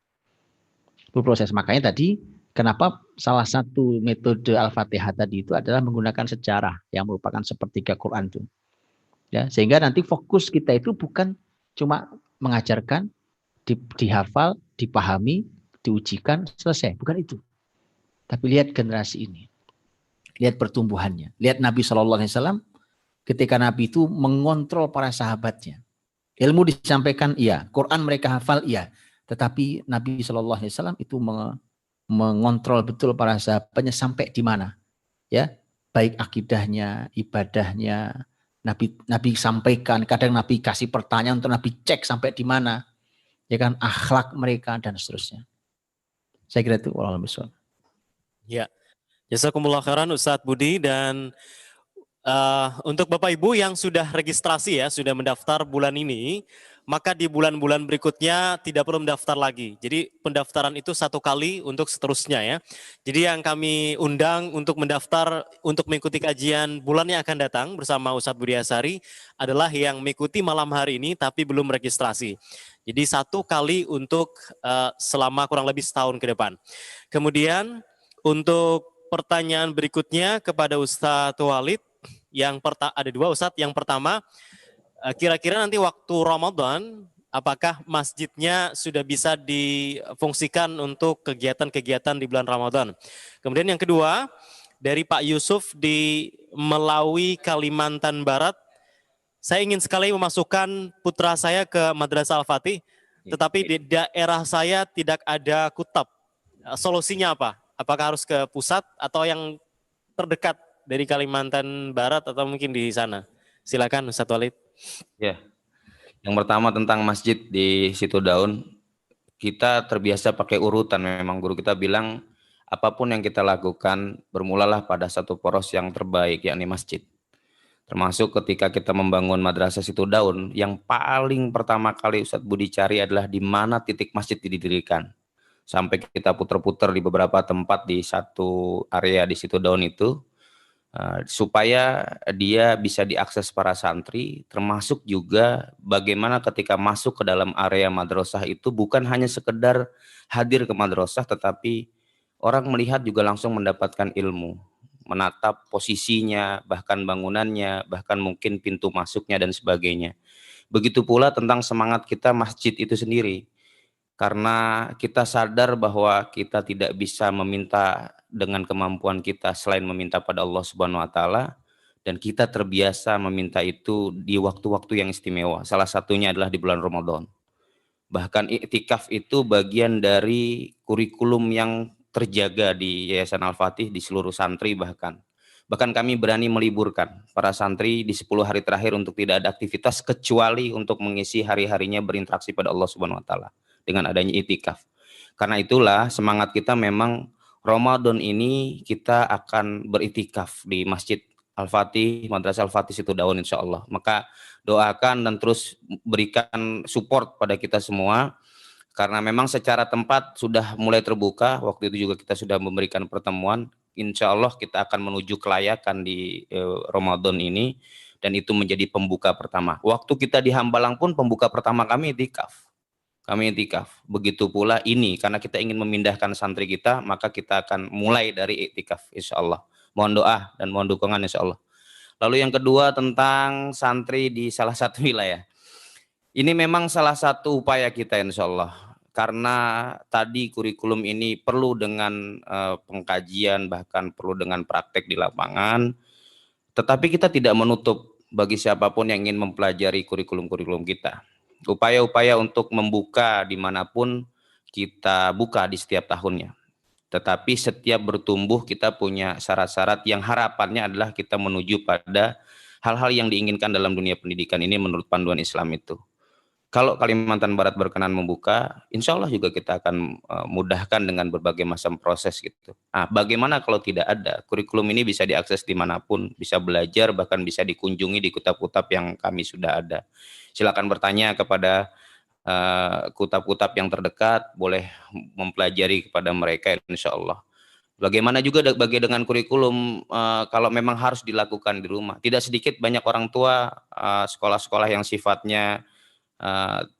Perlu proses. Makanya tadi, kenapa salah satu metode Al-Fatihah tadi itu adalah menggunakan sejarah yang merupakan sepertiga Quran itu. Ya, sehingga nanti fokus kita itu bukan cuma mengajarkan, dihafal, dipahami, diujikan, selesai. Bukan itu. Tapi lihat generasi ini. Lihat pertumbuhannya. Lihat Nabi SAW ketika Nabi itu mengontrol para sahabatnya. Ilmu disampaikan, iya. Quran mereka hafal, iya. Tetapi Nabi SAW itu mengontrol betul para sahabatnya sampai di mana. Ya, baik akidahnya, ibadahnya. Nabi sampaikan, kadang Nabi kasih pertanyaan untuk Nabi cek sampai di mana. Ya kan, akhlak mereka dan seterusnya. Saya kira itu wallahu a'lam. Ya, jazakumullah khairan Ustadz Budi. Dan untuk Bapak Ibu yang sudah registrasi ya, sudah mendaftar bulan ini, maka di bulan-bulan berikutnya tidak perlu mendaftar lagi. Jadi pendaftaran itu 1 kali untuk seterusnya ya. Jadi yang kami undang untuk mendaftar untuk mengikuti kajian bulan yang akan datang bersama Ustadz Budi Asari adalah yang mengikuti malam hari ini tapi belum registrasi. Jadi 1 kali untuk selama kurang lebih setahun ke depan. Kemudian untuk pertanyaan berikutnya kepada Ustadz Walid, ada 2 Ustadz. Yang pertama, kira-kira nanti waktu Ramadan, apakah masjidnya sudah bisa difungsikan untuk kegiatan-kegiatan di bulan Ramadan? Kemudian yang kedua, dari Pak Yusuf di Melawi, Kalimantan Barat, saya ingin sekali memasukkan putra saya ke Madrasah Al-Fatih, tetapi di daerah saya tidak ada kutab. Solusinya apa? Apakah harus ke pusat atau yang terdekat dari Kalimantan Barat atau mungkin di sana? Silakan Ustadz Walid. Ya, yang pertama tentang masjid di Situ Daun, kita terbiasa pakai urutan. Memang guru kita bilang apapun yang kita lakukan bermulalah pada satu poros yang terbaik, yakni masjid. Termasuk ketika kita membangun Madrasah Situ Daun, yang paling pertama kali Ustadz Budi cari adalah di mana titik masjid didirikan. Sampai kita putar-putar di beberapa tempat di satu area di Situ Daun itu, supaya dia bisa diakses para santri, termasuk juga bagaimana ketika masuk ke dalam area madrasah itu bukan hanya sekedar hadir ke madrasah, tetapi orang melihat juga langsung mendapatkan ilmu, menatap posisinya, bahkan bangunannya, bahkan mungkin pintu masuknya dan sebagainya. Begitu pula tentang semangat kita masjid itu sendiri. Karena kita sadar bahwa kita tidak bisa meminta dengan kemampuan kita selain meminta pada Allah Subhanahu wa taala, dan kita terbiasa meminta itu di waktu-waktu yang istimewa. Salah satunya adalah di bulan Ramadan. Bahkan iktikaf itu bagian dari kurikulum yang terjaga di Yayasan Al-Fatih di seluruh santri bahkan. Bahkan kami berani meliburkan para santri di 10 hari terakhir untuk tidak ada aktivitas kecuali untuk mengisi hari-harinya berinteraksi pada Allah Subhanahu wa taala dengan adanya itikaf. Karena itulah semangat kita memang Ramadan ini kita akan beritikaf di Masjid Al-Fatih, Madrasah Al-Fatih Situ Daun insya Allah. Maka doakan dan terus berikan support pada kita semua. Karena memang secara tempat sudah mulai terbuka, waktu itu juga kita sudah memberikan pertemuan. Insya Allah kita akan menuju kelayakan di Ramadan ini, dan itu menjadi pembuka pertama. Waktu kita di Hambalang pun pembuka pertama kami itikaf. Begitu pula ini, karena kita ingin memindahkan santri kita, maka kita akan mulai dari iktikaf insya Allah. Mohon doa dan mohon dukungan insya Allah. Lalu yang kedua tentang santri di salah satu wilayah. Ini memang salah satu upaya kita insya Allah. Karena tadi kurikulum ini perlu dengan pengkajian, bahkan perlu dengan praktek di lapangan. Tetapi kita tidak menutup bagi siapapun yang ingin mempelajari kurikulum-kurikulum kita. Upaya-upaya untuk membuka dimanapun kita buka di setiap tahunnya. Tetapi setiap bertumbuh kita punya syarat-syarat yang harapannya adalah kita menuju pada hal-hal yang diinginkan dalam dunia pendidikan ini menurut panduan Islam itu. Kalau Kalimantan Barat berkenan membuka, insya Allah juga kita akan mudahkan dengan berbagai macam proses gitu. Nah, bagaimana kalau tidak ada? Kurikulum ini bisa diakses dimanapun, bisa belajar, bahkan bisa dikunjungi di kutab-kutab yang kami sudah ada. Silakan bertanya kepada kutab-kutab yang terdekat, boleh mempelajari kepada mereka insya Allah. Bagaimana juga dengan kurikulum kalau memang harus dilakukan di rumah. Tidak sedikit banyak orang tua sekolah-sekolah yang sifatnya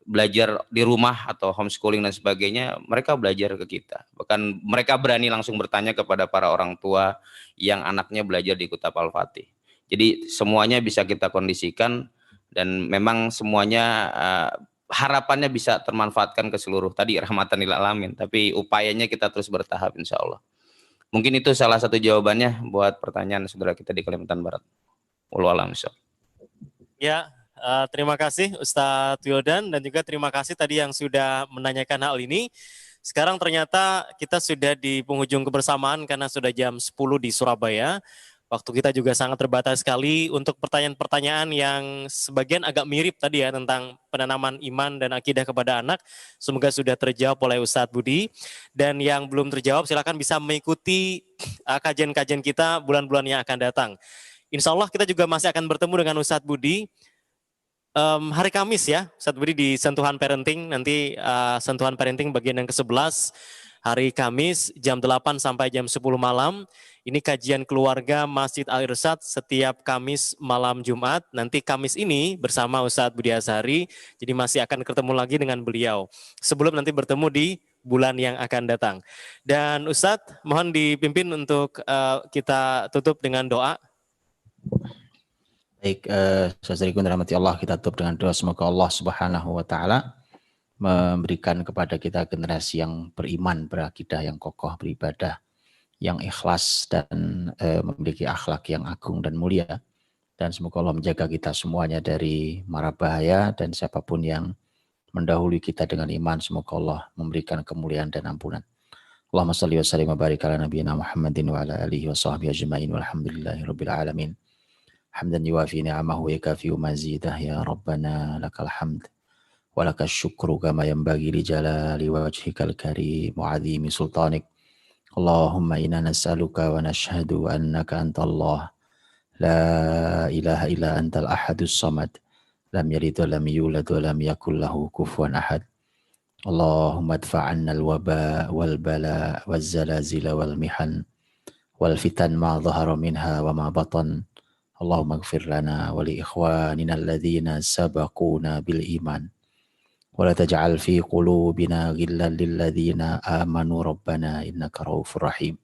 belajar di rumah atau homeschooling dan sebagainya, mereka belajar ke kita. Bahkan mereka berani langsung bertanya kepada para orang tua yang anaknya belajar di Kutab Al-Fatih. Jadi semuanya bisa kita kondisikan dan memang semuanya harapannya bisa termanfaatkan ke seluruh tadi rahmatan lil alamin. Tapi upayanya kita terus bertahap insya Allah. Mungkin itu salah satu jawabannya buat pertanyaan saudara kita di Kalimantan Barat. Wallahu a'lam. Ya, terima kasih Ustadz Wildan dan juga terima kasih tadi yang sudah menanyakan hal ini. Sekarang ternyata kita sudah di penghujung kebersamaan karena sudah jam 10 di Surabaya. Waktu kita juga sangat terbatas sekali untuk pertanyaan-pertanyaan yang sebagian agak mirip tadi ya tentang penanaman iman dan akidah kepada anak. Semoga sudah terjawab oleh Ustadz Budi. Dan yang belum terjawab silakan bisa mengikuti kajian-kajian kita bulan-bulan yang akan datang. Insya Allah kita juga masih akan bertemu dengan Ustadz Budi hari Kamis ya, Ustadz Budi di Sentuhan Parenting, nanti Sentuhan Parenting bagian yang ke-11, hari Kamis jam 8 sampai jam 10 malam. Ini kajian keluarga Masjid Al-Irsyad setiap Kamis malam Jumat. Nanti Kamis ini bersama Ustadz Budi Azhari, jadi masih akan ketemu lagi dengan beliau. Sebelum nanti bertemu di bulan yang akan datang. Dan Ustadz mohon dipimpin untuk kita tutup dengan doa. Baik, saudariku rahmati Allah, kita tutup dengan doa semoga Allah Subhanahu wa taala memberikan kepada kita generasi yang beriman, berakidah yang kokoh, beribadah yang ikhlas dan memiliki akhlak yang agung dan mulia. Dan semoga Allah menjaga kita semuanya dari mara bahaya dan siapapun yang mendahului kita dengan iman, semoga Allah memberikan kemuliaan dan ampunan. Allahumma shalli wa sallim wa barik ala nabiyyina Muhammadin wa ala alihi wa sahbihi ajma'in walhamdulillahirabbil alamin. حمدا يوافي نعمه ويكافئ مزيده يا ربنا لك الحمد ولك الشكر كما ينبغي لجلال وجهك الكريم وعظيم سلطانك اللهم إنا نسألك ونشهد أنك أنت الله لا إله إلا أنت الأحد الصمد لم يلد ولم يولد ولم يكن له كفوا أحد اللهم ادفع عنا الوباء والبلاء والزلازل والمحن والفتن ما ظهر منها وما بطن اللهم اغفر لنا ولإخواننا الذين سبقونا بالإيمان ولا تجعل في قلوبنا غلا للذين آمنوا ربنا إنك رؤوف رحيم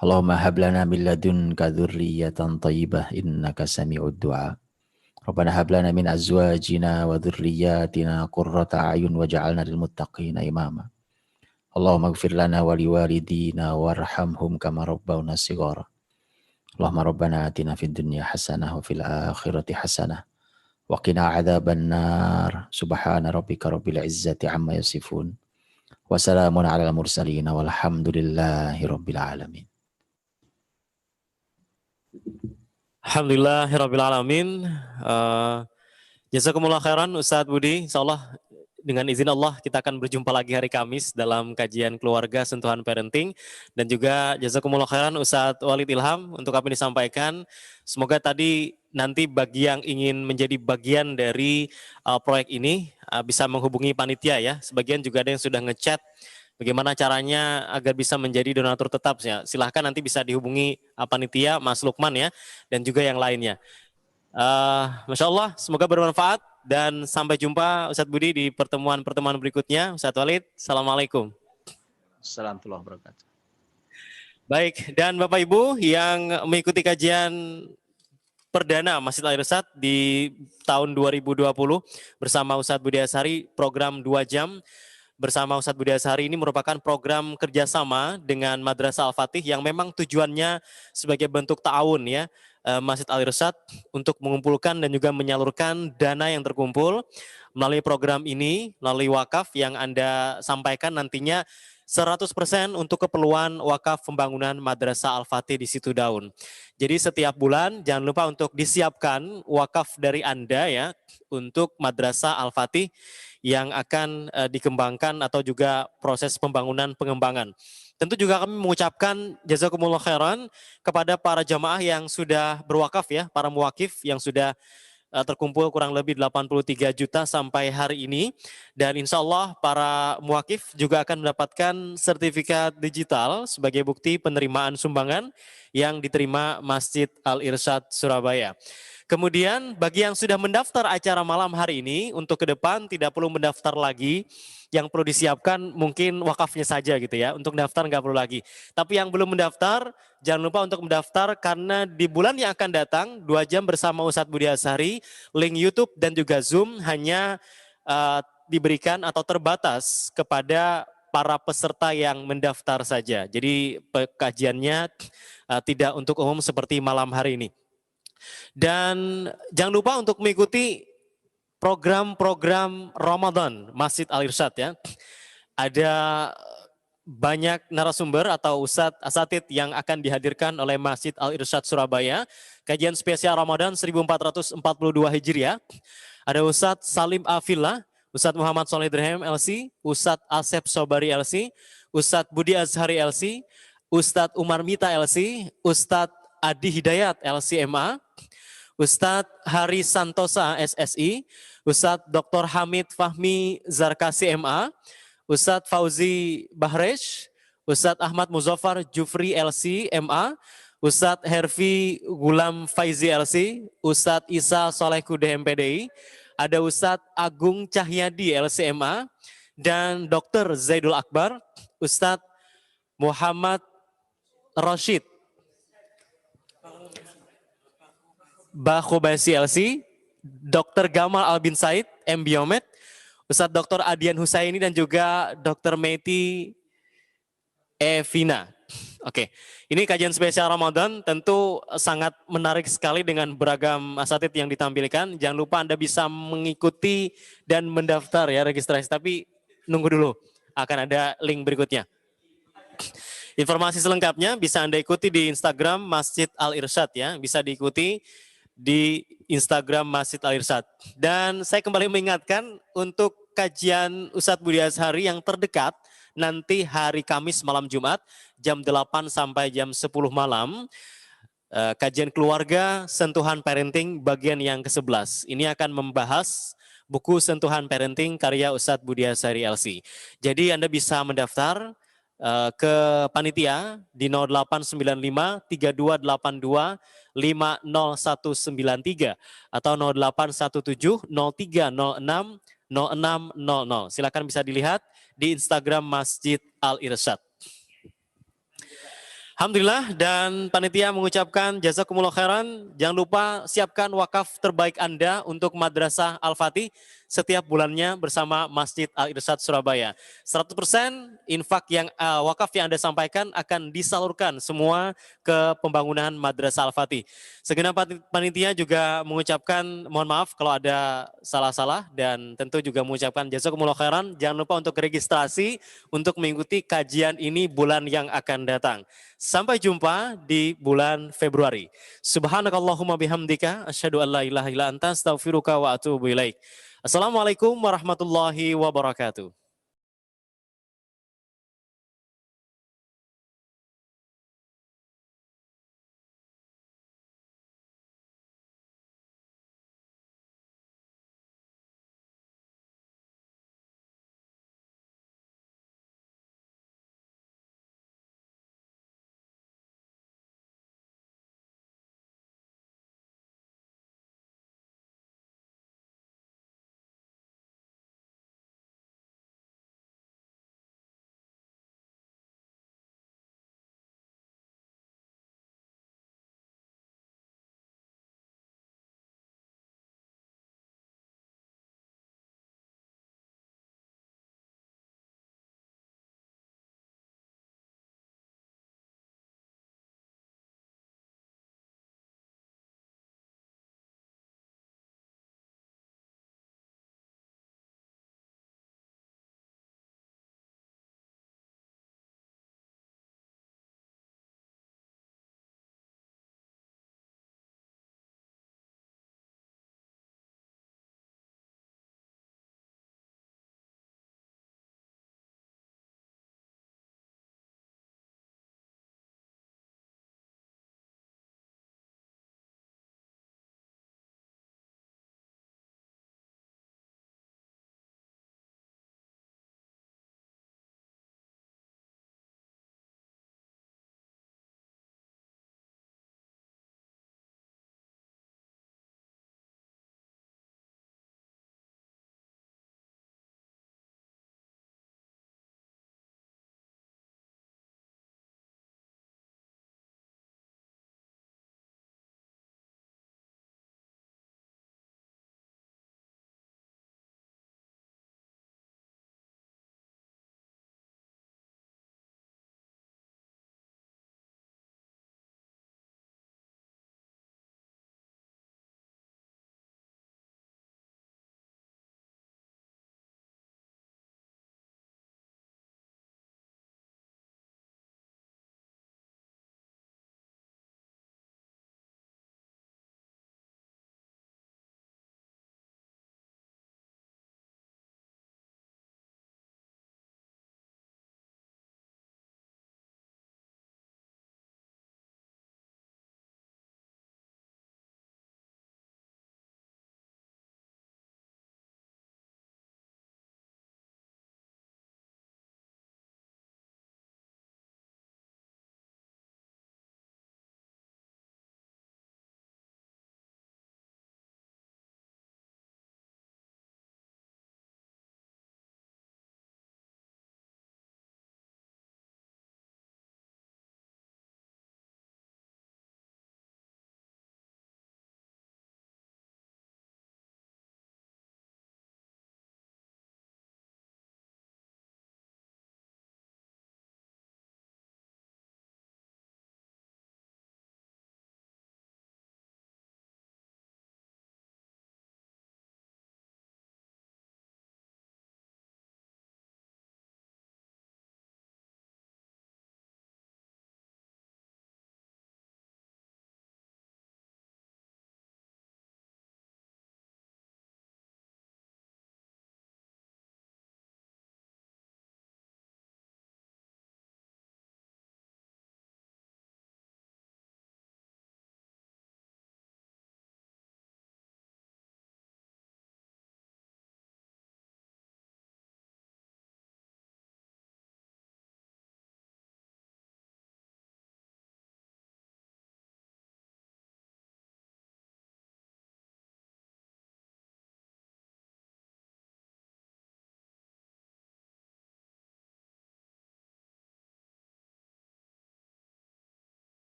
اللهم هب لنا من لدنك ذرية طيبة إنك سميع الدعاء ربنا هب لنا من أزواجنا وذرياتنا قرة أعين واجعلنا للمتقين إماما اللهم اغفر لنا ولوالدينا وارحمهم كما ربونا صغارا اللهم ربنا آتنا في الدنيا حسنة وفي الآخرة حسنة وقنا عذاب النار سبحان ربك رب العزة عما يصفون وسلام على المرسلين والحمد لله رب العالمين. Alhamdulillahirabbil alamin. Jazakumullah khairan Ustadz Budi. Insyaallah dengan izin Allah kita akan berjumpa lagi hari Kamis dalam kajian keluarga Sentuhan Parenting. Dan juga jazakumullah khairan Ustadz Walid Ilham untuk apa yang disampaikan. Semoga tadi nanti bagi yang ingin menjadi bagian dari proyek ini bisa menghubungi panitia ya. Sebagian juga ada yang sudah ngechat bagaimana caranya agar bisa menjadi donatur tetap ya. Silahkan nanti bisa dihubungi panitia Mas Lukman ya dan juga yang lainnya. Masya Allah, semoga bermanfaat. Dan sampai jumpa Ustadz Budi di pertemuan-pertemuan berikutnya. Ustadz Walid, Assalamualaikum. Assalamualaikum warahmatullahi wabarakatuh. Baik, dan Bapak Ibu yang mengikuti kajian perdana Masjid Al-Irsyad di tahun 2020 bersama Ustadz Budi Azhari, program 2 jam bersama Ustadz Budi Azhari ini merupakan program kerjasama dengan Madrasah Al-Fatih yang memang tujuannya sebagai bentuk ta'awun ya, Masjid Al-Irsyad untuk mengumpulkan dan juga menyalurkan dana yang terkumpul melalui program ini, melalui wakaf yang Anda sampaikan nantinya 100% untuk keperluan wakaf pembangunan Madrasah Al-Fatih di Situ Daun. Jadi setiap bulan jangan lupa untuk disiapkan wakaf dari Anda ya untuk Madrasah Al-Fatih yang akan dikembangkan atau juga proses pembangunan pengembangan. Tentu juga kami mengucapkan jazakumullah khairan kepada para jamaah yang sudah berwakaf ya, para muwakif yang sudah terkumpul kurang lebih 83 juta sampai hari ini. Dan insya Allah para muwakif juga akan mendapatkan sertifikat digital sebagai bukti penerimaan sumbangan yang diterima Masjid Al-Irsyad Surabaya. Kemudian bagi yang sudah mendaftar acara malam hari ini, untuk ke depan tidak perlu mendaftar lagi. Yang perlu disiapkan mungkin wakafnya saja gitu ya, untuk mendaftar nggak perlu lagi. Tapi yang belum mendaftar, jangan lupa untuk mendaftar karena di bulan yang akan datang, 2 jam bersama Ustadz Budi Azhari, link YouTube dan juga Zoom hanya diberikan atau terbatas kepada para peserta yang mendaftar saja. Jadi kajiannya tidak untuk umum seperti malam hari ini. Dan jangan lupa untuk mengikuti program-program Ramadan Masjid Al-Irsyad ya. Ada banyak narasumber atau ustadz asatid yang akan dihadirkan oleh Masjid Al-Irsyad Surabaya. Kajian spesial Ramadan 1442 Hijriah. Ada Ustadz Salim Afillah, Ustadz Muhammad Soleh Dirhem LC, Ustadz Asep Sobari LC, Ustadz Budi Azhari LC, Ustadz Umar Mita LC, Ustadz Adi Hidayat LCMA, Ustadz Hari Santosa SSI, Ustadz Dr. Hamid Fahmi Zarkasi MA, Ustadz Fauzi Bahresh, Ustadz Ahmad Muzaffar Jufri LC MA, Ustadz Herfi Gulam Faizi LC, Ustadz Isa Solehkude MPDI, ada Ustadz Agung Cahyadi LCMA, dan Dr. Zaidul Akbar, Ustadz Muhammad Rashid Bakhobasi LC, Dr. Gamal Albin Said, M. Biomed, Ustadz Dr. Adian Husaini dan juga Dr. Meti Evina. Oke, ini kajian spesial Ramadan tentu sangat menarik sekali dengan beragam asatid yang ditampilkan. Jangan lupa Anda bisa mengikuti dan mendaftar ya registrasi, tapi nunggu dulu, akan ada link berikutnya. Informasi selengkapnya bisa Anda ikuti di Instagram Masjid Al-Irsyad ya, bisa diikuti di Instagram Masjid Al-Irsyad. Dan saya kembali mengingatkan untuk kajian Ustadz Budi Azhari yang terdekat nanti hari Kamis malam Jumat jam 8 sampai jam 10 malam. Kajian keluarga sentuhan parenting bagian yang ke-11. Ini akan membahas buku sentuhan parenting karya Ustadz Budi Azhari LC. Jadi Anda bisa mendaftar ke panitia di 0895 3282 50193 atau 0817 0306 0600. Silakan bisa dilihat di Instagram Masjid Al-Irsyad. Alhamdulillah, dan panitia mengucapkan jazakumullah khairan. Jangan lupa siapkan wakaf terbaik Anda untuk Madrasah Al-Fatih setiap bulannya bersama Masjid Al-Irsyad Surabaya. 100% infak yang wakaf yang Anda sampaikan akan disalurkan semua ke pembangunan Madrasah Al-Fatih. Segenap panitia juga mengucapkan mohon maaf kalau ada salah-salah dan tentu juga mengucapkan jazakumullah khairan. Jangan lupa untuk registrasi untuk mengikuti kajian ini bulan yang akan datang. Sampai jumpa di bulan Februari. Subhanakallahumma bihamdika asyhadu an la ilaha illa anta astaghfiruka wa atubu ilaik. Assalamualaikum warahmatullahi wabarakatuh.